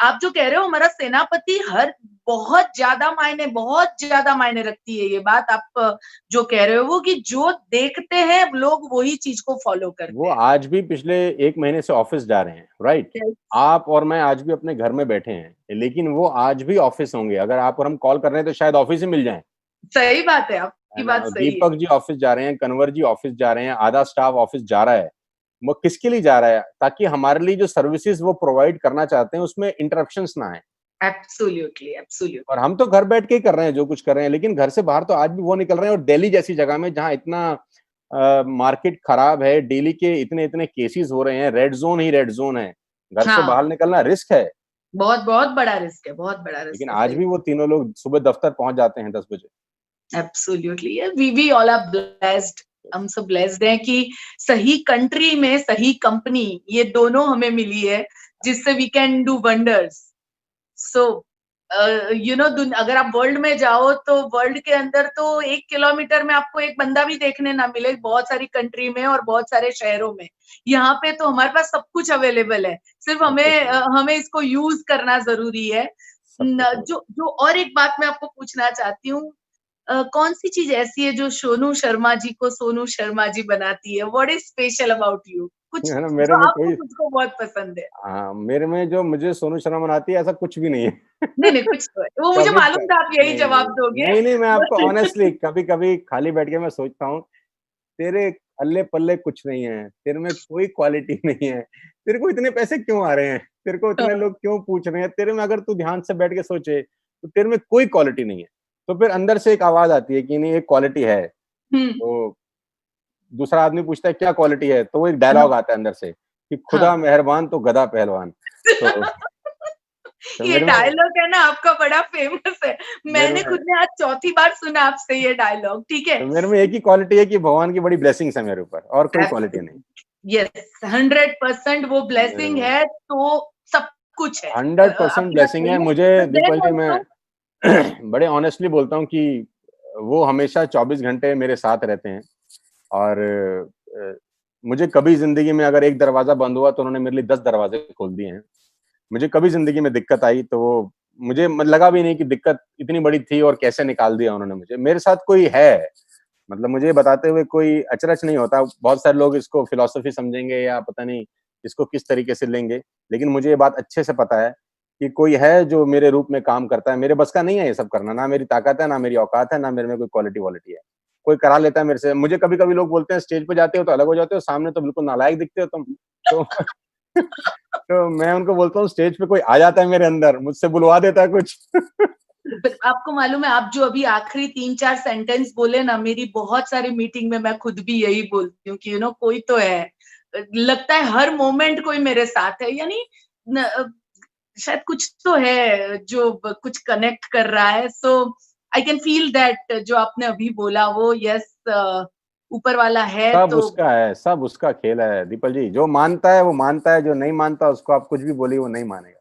आप जो कह रहे हो, हमारा सेनापति हर बहुत ज्यादा मायने रखती है ये बात। आप जो कह रहे हो वो, कि जो देखते हैं लोग वही चीज को फॉलो वो करते हैं। आज भी पिछले 1 महीने से ऑफिस जा रहे हैं, राइट? Yes, आप और मैं आज भी अपने घर में बैठे हैं, लेकिन वो आज भी ऑफिस होंगे। अगर आप और हम कॉल कर रहे हैं तो शायद ऑफिस ही मिल जाए, सही बात है, है आपकी ना? बात और सही है। दीपक जी ऑफिस जा रहे हैं, कन्वर जी ऑफिस जा रहे हैं, आधा स्टाफ ऑफिस जा रहा है। वो किसके लिए जा रहा है? ताकि हमारे लिए जो सर्विसेज वो प्रोवाइड करना चाहते हैं उसमें इंटरप्शंस ना आए। Absolutely, absolutely. और हम तो घर बैठ के ही कर रहे हैं जो कुछ कर रहे हैं, लेकिन घर से बाहर तो आज भी वो निकल रहे हैं। और दिल्ली जैसी जगह में जहाँ इतना मार्केट खराब है, डेली के इतने इतने केसेस हो रहे हैं, रेड जोन ही रेड जोन है, घर से बाहर हाँ, निकलना रिस्क है। बहुत बहुत बड़ा रिस्क है, बहुत बड़ा लेकिन रिस्क है, आज सही। भी वो तीनों लोग सुबह दफ्तर पहुंच जाते हैं 10 बजे। Absolutely, we all are blessed. हम सब ब्लेस्ड हैं कि सही कंट्री में सही कंपनी, ये दोनों हमें मिली है, जिससे वी कैन डू वंडर्स। सो अगर आप वर्ल्ड में जाओ तो वर्ल्ड के अंदर तो 1 किलोमीटर में आपको एक बंदा भी देखने ना मिले, बहुत सारी कंट्री में और बहुत सारे शहरों में। यहाँ पे तो हमारे पास सब कुछ अवेलेबल है, सिर्फ सब कुछ है, हमें इसको यूज करना जरूरी है। सब कुछ है। जो जो और एक बात मैं आपको पूछना चाहती हूँ, कौन सी चीज ऐसी है जो सोनू शर्मा जी को सोनू शर्मा जी बनाती है? What is special about you? कुछ है ना, मेरे जो में आपको कोई, मुझको बहुत पसंद है। हाँ, मेरे में जो मुझे सोनू शर्मा बनाती है ऐसा कुछ भी नहीं है। नहीं नहीं, कुछ तो है, वो मुझे कभी मालूम था आप यही नहीं नहीं जवाब दोगे। नहीं नहीं, मैं आपको बस ऑनेस्टली कभी कभी खाली बैठ के मैं सोचता हूँ, तेरे अल्ले पल्ले कुछ नहीं है, तेरे में कोई क्वालिटी नहीं है, तेरे को इतने पैसे क्यों आ रहे हैं, तेरे को इतने लोग क्यों पूछ रहे हैं, तेरे में अगर तू ध्यान से बैठ के सोचे तो तेरे में कोई क्वालिटी नहीं है। तो फिर अंदर से एक आवाज आती है कि नहीं, एक क्वालिटी है। हम्म। तो दूसरा आदमी पूछता है क्या क्वालिटी है, तो वो एक हाँ डायलॉग आता है अंदर से कि खुदा हाँ। मेहरबान तो गधा पहलवान। तो, तो ये मेरे में डायलॉग है ना आपका, बड़ा फेमस है। मेरे मैंने में खुद ने आज चौथी बार सुना आपसे ये डायलॉग, ठीक है। तो मेरे में एक ही क्वालिटी है कि भगवान की बड़ी ब्लेसिंग्स है मेरे ऊपर, और कोई क्वालिटी नहीं। यस, 100% वो मेरे ब्लेसिंग में है, तो सब कुछ है। 100% आपकी बात ब्लेसिंग सही है है। मुझे। बट देन दीपल जी, मैं ऑल्सो, बड़े ऑनेस्टली बोलता हूँ कि वो हमेशा 24 घंटे मेरे साथ रहते हैं। और अ, मुझे कभी जिंदगी में अगर एक दरवाजा बंद हुआ तो उन्होंने मेरे लिए 10 दरवाजे खोल दिए हैं। मुझे कभी जिंदगी में दिक्कत आई तो वो, मुझे लगा भी नहीं कि दिक्कत इतनी बड़ी थी और कैसे निकाल दिया उन्होंने मुझे। मेरे साथ कोई है, मतलब मुझे ये बताते हुए कोई अचरज नहीं होता। बहुत सारे लोग इसको फिलॉसफी समझेंगे या पता नहीं इसको किस तरीके से लेंगे, लेकिन मुझे ये बात अच्छे से पता है कि कोई है जो मेरे रूप में काम करता है। मेरे बस का नहीं है ये सब करना, ना मेरी ताकत है, ना मेरी औकात है, ना मेरे में कोई क्वालिटी वॉलिटी है। कोई करा लेता है मेरे से। मुझे कभी कभी लोग बोलते हैं स्टेज पे जाते हो तो अलग हो जाते हो, सामने तो बिल्कुल नालायक दिखते हो तुम। तो तो मैं उनको बोलता हूँ स्टेज पे कोई आ जाता है मेरे अंदर, मुझसे बुलवा देता है कुछ। आपको मालूम है, आप जो अभी आखिरी 3-4 सेंटेंस बोले ना, मेरी बहुत सारी मीटिंग में मैं खुद भी यही बोलती हूँ कि कोई तो है, लगता है हर मोमेंट कोई मेरे साथ है, यानी शायद कुछ तो है जो कुछ कनेक्ट कर रहा है। सो आई कैन फील दैट जो आपने अभी बोला वो, यस, ऊपर वाला है सब तो। उसका है, सब उसका खेल है दीपल जी। जो मानता है वो मानता है, जो नहीं मानता उसको आप कुछ भी बोलिए वो नहीं मानेगा।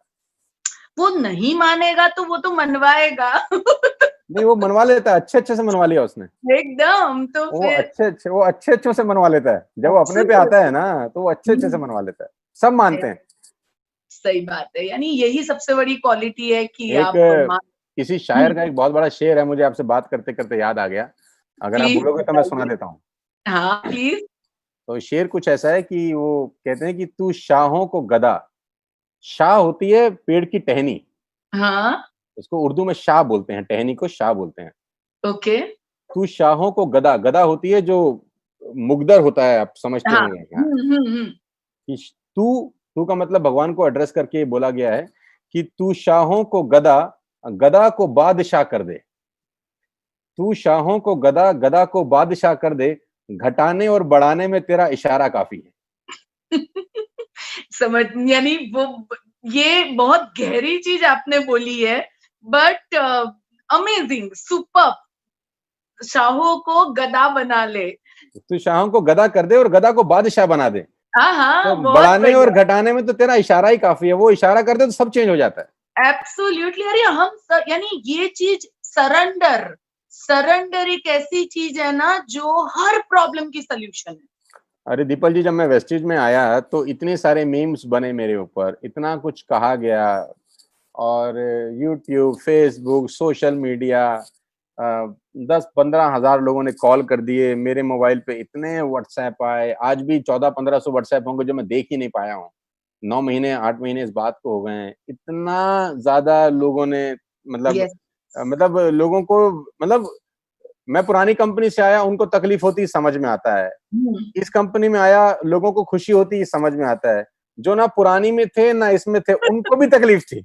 वो नहीं मानेगा तो वो तो मनवाएगा। नहीं, वो मनवा लेता है, अच्छे अच्छे से मनवा लिया उसने। एकदम, तो फिर वो अच्छे अच्छे से मनवा लेता है। जब वो अपने पे आता है एब्सोल्युटली। ना तो वो अच्छे अच्छे से मनवा लेता है। सब मानते हैं। सही बात है, यानी यही सबसे बड़ी क्वालिटी है कि एक आप मान। किसी शायर का एक बहुत बड़ा शेर है, मुझे आपसे बात करते करते याद आ गया। अगर आप प्लीज बोलोगे तो मैं सुना बताइए। देता हूँ। हाँ प्लीज। तो शेर कुछ ऐसा है कि वो कहते हैं कि तू शाहों को गदा, शाह होती है पेड़ की टहनी, हाँ। उसको उर्दू में शाह बोलते हैं, टहनी को शाह बोलते हैं। ओके। तू शाहों को गदा, गदा होती है जो मुगदर होता है, आप समझते हाँ। होंगे। हाँ, हम्म। कि तू, तू का मतलब भगवान को एड्रेस करके बोला गया है कि तू शाहों को गदा, गदा को बादशाह कर दे। तू शाहों को गदा, गदा को बादशाह कर दे, घटाने और बढ़ाने में तेरा इशारा काफी है। समझ, यानी वो, ये बहुत गहरी चीज आपने बोली है, बट अमेजिंग, सुपर। शाहों को गदा बना ले। तू शाहों को गदा कर दे और गदा को बादशाह बना दे, हाँ हाँ, तो बहुत बढ़ाने और बढ़िया। घटाने में तो तेरा इशारा ही काफी है। वो इशारा कर दे तो सब चेंज हो जाता है। एब्सोल्युटली। अरे यानी ये चीज सरेंडर, सरेंडर एक ऐसी चीज है ना जो हर प्रॉब्लम की सोल्यूशन है। अरे दीपल जी, जब मैं वेस्टेज में आया तो इतने सारे मीम्स बने मेरे ऊपर, इतना कुछ कहा गया, और यूट्यूब, फेसबुक, सोशल मीडिया, 10-15 हज़ार लोगों ने कॉल कर दिए मेरे मोबाइल पे, इतने व्हाट्सएप आए। आज भी 1400-1500 व्हाट्सएप होंगे जो मैं देख ही नहीं पाया हूँ। 9 महीने 8 महीने इस बात को हो गए हैं। इतना ज्यादा लोगों ने, मतलब यस। मतलब लोगों को, मतलब मैं पुरानी कंपनी से आया, उनको तकलीफ होती समझ में आता है। इस कंपनी में आया, लोगों को खुशी होती समझ में आता है। जो ना पुरानी में थे ना इसमें थे, उनको भी तकलीफ थी।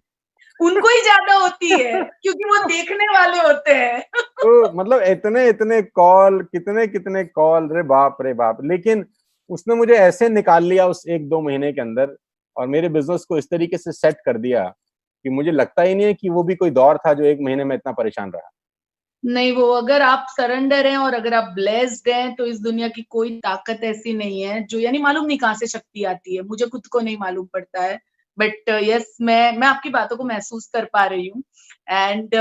उनको ही ज्यादा होती है क्योंकि वो देखने वाले होते हैं। तो मतलब इतने इतने कॉल, कितने कितने कॉल, रे बाप रे बाप। लेकिन उसने मुझे ऐसे निकाल लिया उस 1-2 महीने के अंदर, और मेरे बिजनेस को इस तरीके से सेट कर दिया कि मुझे लगता ही नहीं है कि वो भी कोई दौर था जो 1 महीने में इतना परेशान रहा। नहीं, वो अगर आप सरेंडर हैं और अगर आप ब्लेस्ड हैं तो इस दुनिया की कोई ताकत ऐसी नहीं है जो, यानी मालूम नहीं कहाँ से शक्ति आती है, मुझे खुद को नहीं मालूम पड़ता है। बट यस, मैं आपकी बातों को महसूस कर पा रही हूँ। एंड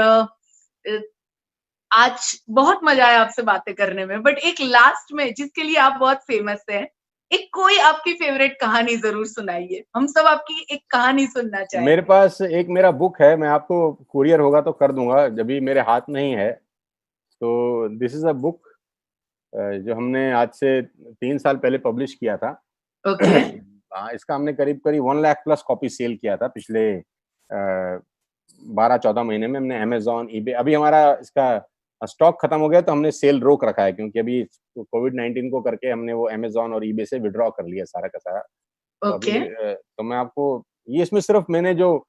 आज बहुत मजा आया आपसे बातें करने में। बट एक लास्ट में, जिसके लिए आप बहुत फेमस हैं, एक कोई आपकी फेवरेट कहानी जरूर सुनाइए। हम सब आपकी एक कहानी सुनना मेरे चाहेंगे। पास एक मेरा बुक है, मैं आपको कुरियर होगा तो कर दूंगा, जब भी मेरे हाथ में ही है। तो दिस इज अ बुक जो हमने आज से 3 साल पहले पब्लिश किया था। ओके। हाँ, इसका हमने करीब करीब 1 लाख प्लस कॉपी सेल किया था पिछले 12-14 महीने में। हमने अमेजोन, ईबे, अभी हमारा इसका स्टॉक खत्म हो गया तो हमने सेल रोक रखा है, क्योंकि अभी कोविड-19 को करके हमने वो अमेजोन और ईबे से विड्रॉ कर लिया सारा का सारा। तो ओके। अभी तो मैं आपको, ये इसमें सिर्फ मैंने जो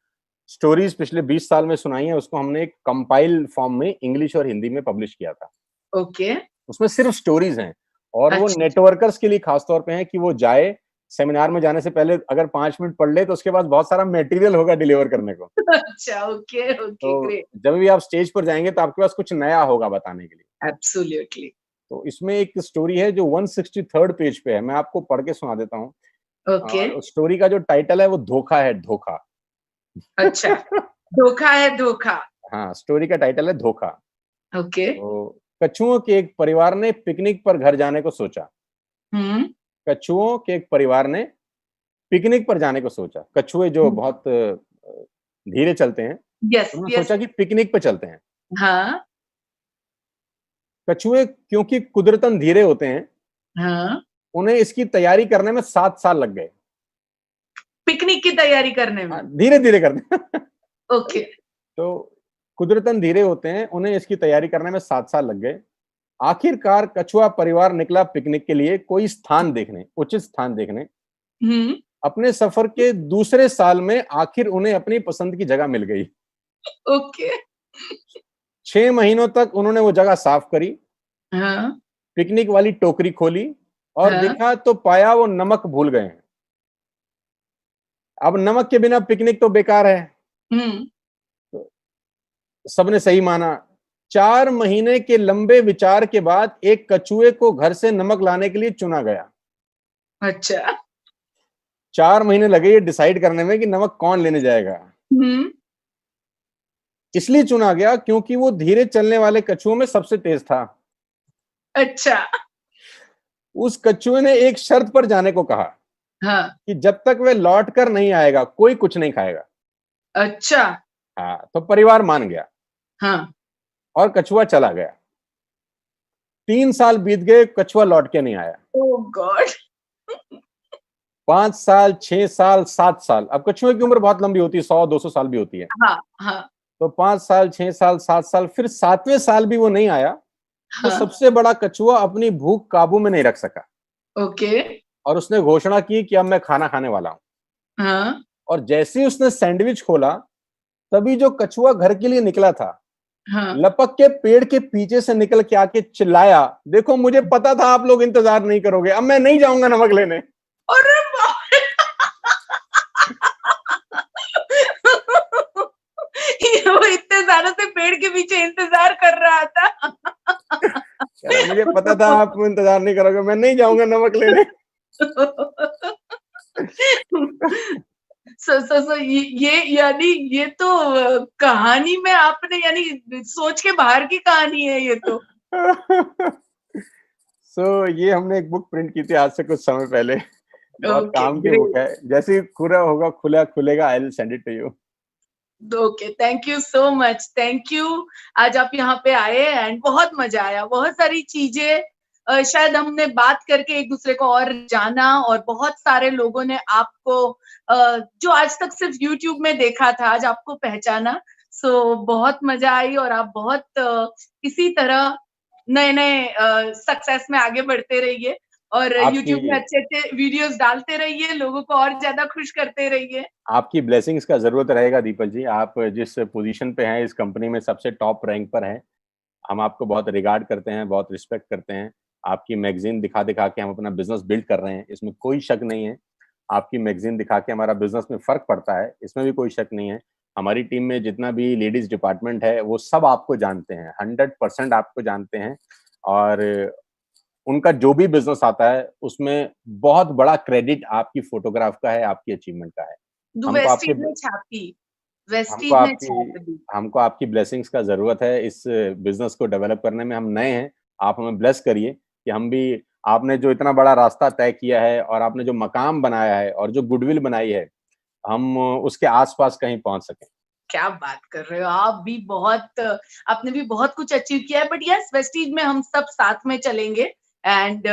स्टोरीज पिछले 20 साल में सुनाई है उसको हमने एक कंपाइल फॉर्म में इंग्लिश और हिंदी में पब्लिश किया था। ओके। उसमें सिर्फ स्टोरीज हैं, और वो अच्छा। नेटवर्कर्स के लिए खास तौर पे है कि वो जाए, सेमिनार में जाने से पहले अगर 5 मिनट पढ़ ले तो उसके पास बहुत सारा मटेरियल होगा डिलीवर करने को। अच्छा। ओके। तो ओके, ग्रेट। जब भी आप स्टेज पर जाएंगे तो आपके पास कुछ नया होगा बताने के लिए। एब्सोल्युटली। तो इसमें एक स्टोरी है जो 163rd पेज पे है, मैं आपको पढ़ के सुना देता हूँ। ओके। और उस स्टोरी का जो टाइटल है वो धोखा है, धोखा। अच्छा। धोखा है, धोखा। हाँ, स्टोरी का टाइटल है धोखा। ओके। तो कछुओं के एक परिवार ने पिकनिक पर घर जाने को सोचा। हम्म। कछुओं के एक परिवार ने पिकनिक पर जाने को सोचा। कछुए जो बहुत धीरे चलते हैं, यस उन्होंने यस। सोचा कि पिकनिक पे चलते हैं। हाँ कछुए क्योंकि कुदरतन धीरे होते हैं, हाँ। उन्हें इसकी तैयारी करने में 7 साल लग गए। पिकनिक की तैयारी करने में। हाँ, धीरे धीरे करते हैं। ओके। तो कुदरतन धीरे होते हैं, उन्हें इसकी तैयारी करने में 7 साल लग गए। आखिरकार कछुआ परिवार निकला पिकनिक के लिए, कोई स्थान देखने, उचित स्थान देखने। हम्म। अपने सफर के दूसरे साल में आखिर उन्हें अपनी पसंद की जगह मिल गई। ओके। 6 महीनों तक उन्होंने वो जगह साफ करी, हाँ पिकनिक वाली टोकरी खोली, और हाँ। देखा तो पाया वो नमक भूल गए हैं। अब नमक के बिना पिकनिक तो बेकार है। हम्म। तो सबने सही माना। 4 महीने के लंबे विचार के बाद एक कछुए को घर से नमक लाने के लिए चुना गया। अच्छा। 4 महीने लगे ये डिसाइड करने में कि नमक कौन लेने जाएगा। हम्म। इसलिए चुना गया क्योंकि वो धीरे चलने वाले कछुओं में सबसे तेज था। अच्छा। उस कछुए ने एक शर्त पर जाने को कहा हाँ। कि जब तक वह लौट कर नहीं आएगा कोई कुछ नहीं खाएगा। अच्छा। हाँ, तो परिवार मान गया हाँ। और कछुआ चला गया। 3 साल बीत गए, कछुआ लौट के नहीं आया। ओ गॉड। 5 साल, 6 साल, 7 साल। अब कछुए की उम्र बहुत लंबी होती है, 100-200 साल भी होती है। हाँ हाँ तो 5 साल, 6 साल, 7 साल, फिर 7वें साल भी वो नहीं आया। तो हाँ। सबसे बड़ा कछुआ अपनी भूख काबू में नहीं रख सका, ओके। और उसने घोषणा की कि अब मैं खाना खाने वाला हूं। हाँ। और जैसे ही उसने सैंडविच खोला, तभी जो कछुआ घर के लिए निकला था हाँ। लपक के पेड़ के पीछे से निकल के आके चिल्लाया, देखो मुझे पता था आप लोग इंतजार नहीं करोगे, अब मैं नहीं जाऊंगा नमक लेने। अरे बाप रे! ये वो इतने सालों से पेड़ के पीछे इंतजार कर रहा था। कह रहा मुझे पता था आप इंतजार नहीं करोगे, मैं नहीं जाऊंगा नमक लेने। सो ये यानी ये तो कहानी में आपने यानी सोच के बाहर की कहानी है ये तो। ये हमने एक बुक प्रिंट की थी आज से कुछ समय पहले। बहुत ओके, काम की बुक ग्रेट। है, जैसे ही खुला होगा खुलेगा, I will send it to you. Okay, thank you so much, thank you. आज आप यहाँ पे आए एंड बहुत मजा आया, बहुत सारी चीजें शायद हमने बात करके एक दूसरे को और जाना, और बहुत सारे लोगों ने आपको जो आज तक सिर्फ यूट्यूब में देखा था, आज आपको पहचाना। सो बहुत मजा आई, और आप बहुत इसी तरह नए नए सक्सेस में आगे बढ़ते रहिए, और आपकी यूट्यूब में अच्छे अच्छे वीडियोस डालते रहिए, लोगों को और ज्यादा खुश करते रहिए। आपकी ब्लेसिंग्स का जरूरत रहेगा दीपक जी। आप जिस पोजीशन पे हैं इस कंपनी में, सबसे टॉप रैंक पर हैं। हम आपको बहुत रिगार्ड करते हैं, बहुत रिस्पेक्ट करते हैं। आपकी मैगजीन दिखा दिखा के हम अपना बिजनेस बिल्ड कर रहे हैं, इसमें कोई शक नहीं है। आपकी मैगजीन दिखा के हमारा बिजनेस में फर्क पड़ता है, इसमें भी कोई शक नहीं है। हमारी टीम में जितना भी लेडीज डिपार्टमेंट है वो सब आपको जानते हैं, 100% आपको जानते हैं। और उनका जो भी बिजनेस आता है उसमें बहुत बड़ा क्रेडिट आपकी फोटोग्राफ का है, आपकी अचीवमेंट का है। हमको आपके वेस्टीज ने छापी, हमको वेस्टीज ने छाप आपकी दी। हमको आपकी ब्लेसिंग्स का जरूरत है इस बिजनेस को डेवलप करने में। हम नए हैं, आप हमें ब्लेस करिए कि हम भी, आपने जो इतना बड़ा रास्ता तय किया है और आपने जो मकाम बनाया है और जो गुडविल बनाई है, हम उसके आसपास कहीं पहुंच सकें। क्या बात कर रहे हो आप भी, बहुत आपने भी बहुत कुछ अचीव किया है, बट यस, वेस्टीज में हम सब साथ में चलेंगे, and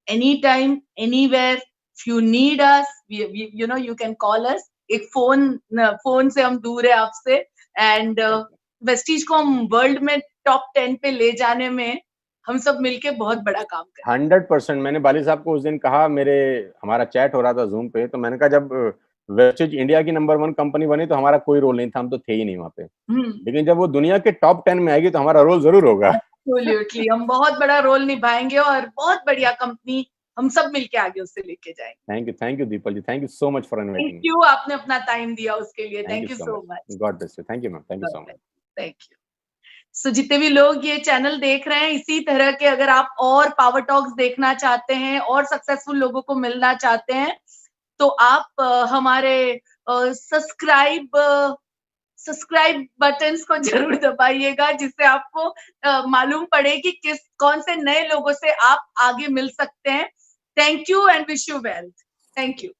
any time anywhere if you need us, you know you can call अस। एक फोन से हम दूर है आपसे, एंड वेस्टीज को हम वर्ल्ड में टॉप 10 पे ले जाने में हम सब मिलके बहुत बड़ा काम करें। 100%। मैंने बाली साहब को उस दिन कहा, हमारा चैट हो रहा था जूम पे, तो मैंने कहा जब वेस्टेज इंडिया की नंबर 1 कंपनी बनी तो हमारा कोई रोल नहीं था, हम तो थे ही नहीं वहाँ पे। लेकिन जब वो दुनिया के टॉप 10 में आएगी तो हमारा रोल जरूर होगा। एब्सोल्युटली, हम बहुत बड़ा रोल निभाएंगे, और बहुत बढ़िया कंपनी हम सब मिलके आगे उससे लेके जाएंगे। Thank you Deepal ji, thank you so much for thank inviting me. You, आपने अपना टाइम दिया उसके लिए, thank you thank you so so much. Much, God bless you. Thank you ma'am, thank you so much. Thank you. So जितने भी लोग ये channel देख रहे हैं, इसी तरह के अगर आप और पावर टॉक्स देखना चाहते हैं और सक्सेसफुल लोगों को मिलना चाहते हैं, तो आप हमारे सब्सक्राइब सब्सक्राइब बटन्स को जरूर दबाइएगा, जिससे आपको मालूम पड़े कि कौन से नए लोगों से आप आगे मिल सकते हैं। Thank you and wish you wealth. Thank you.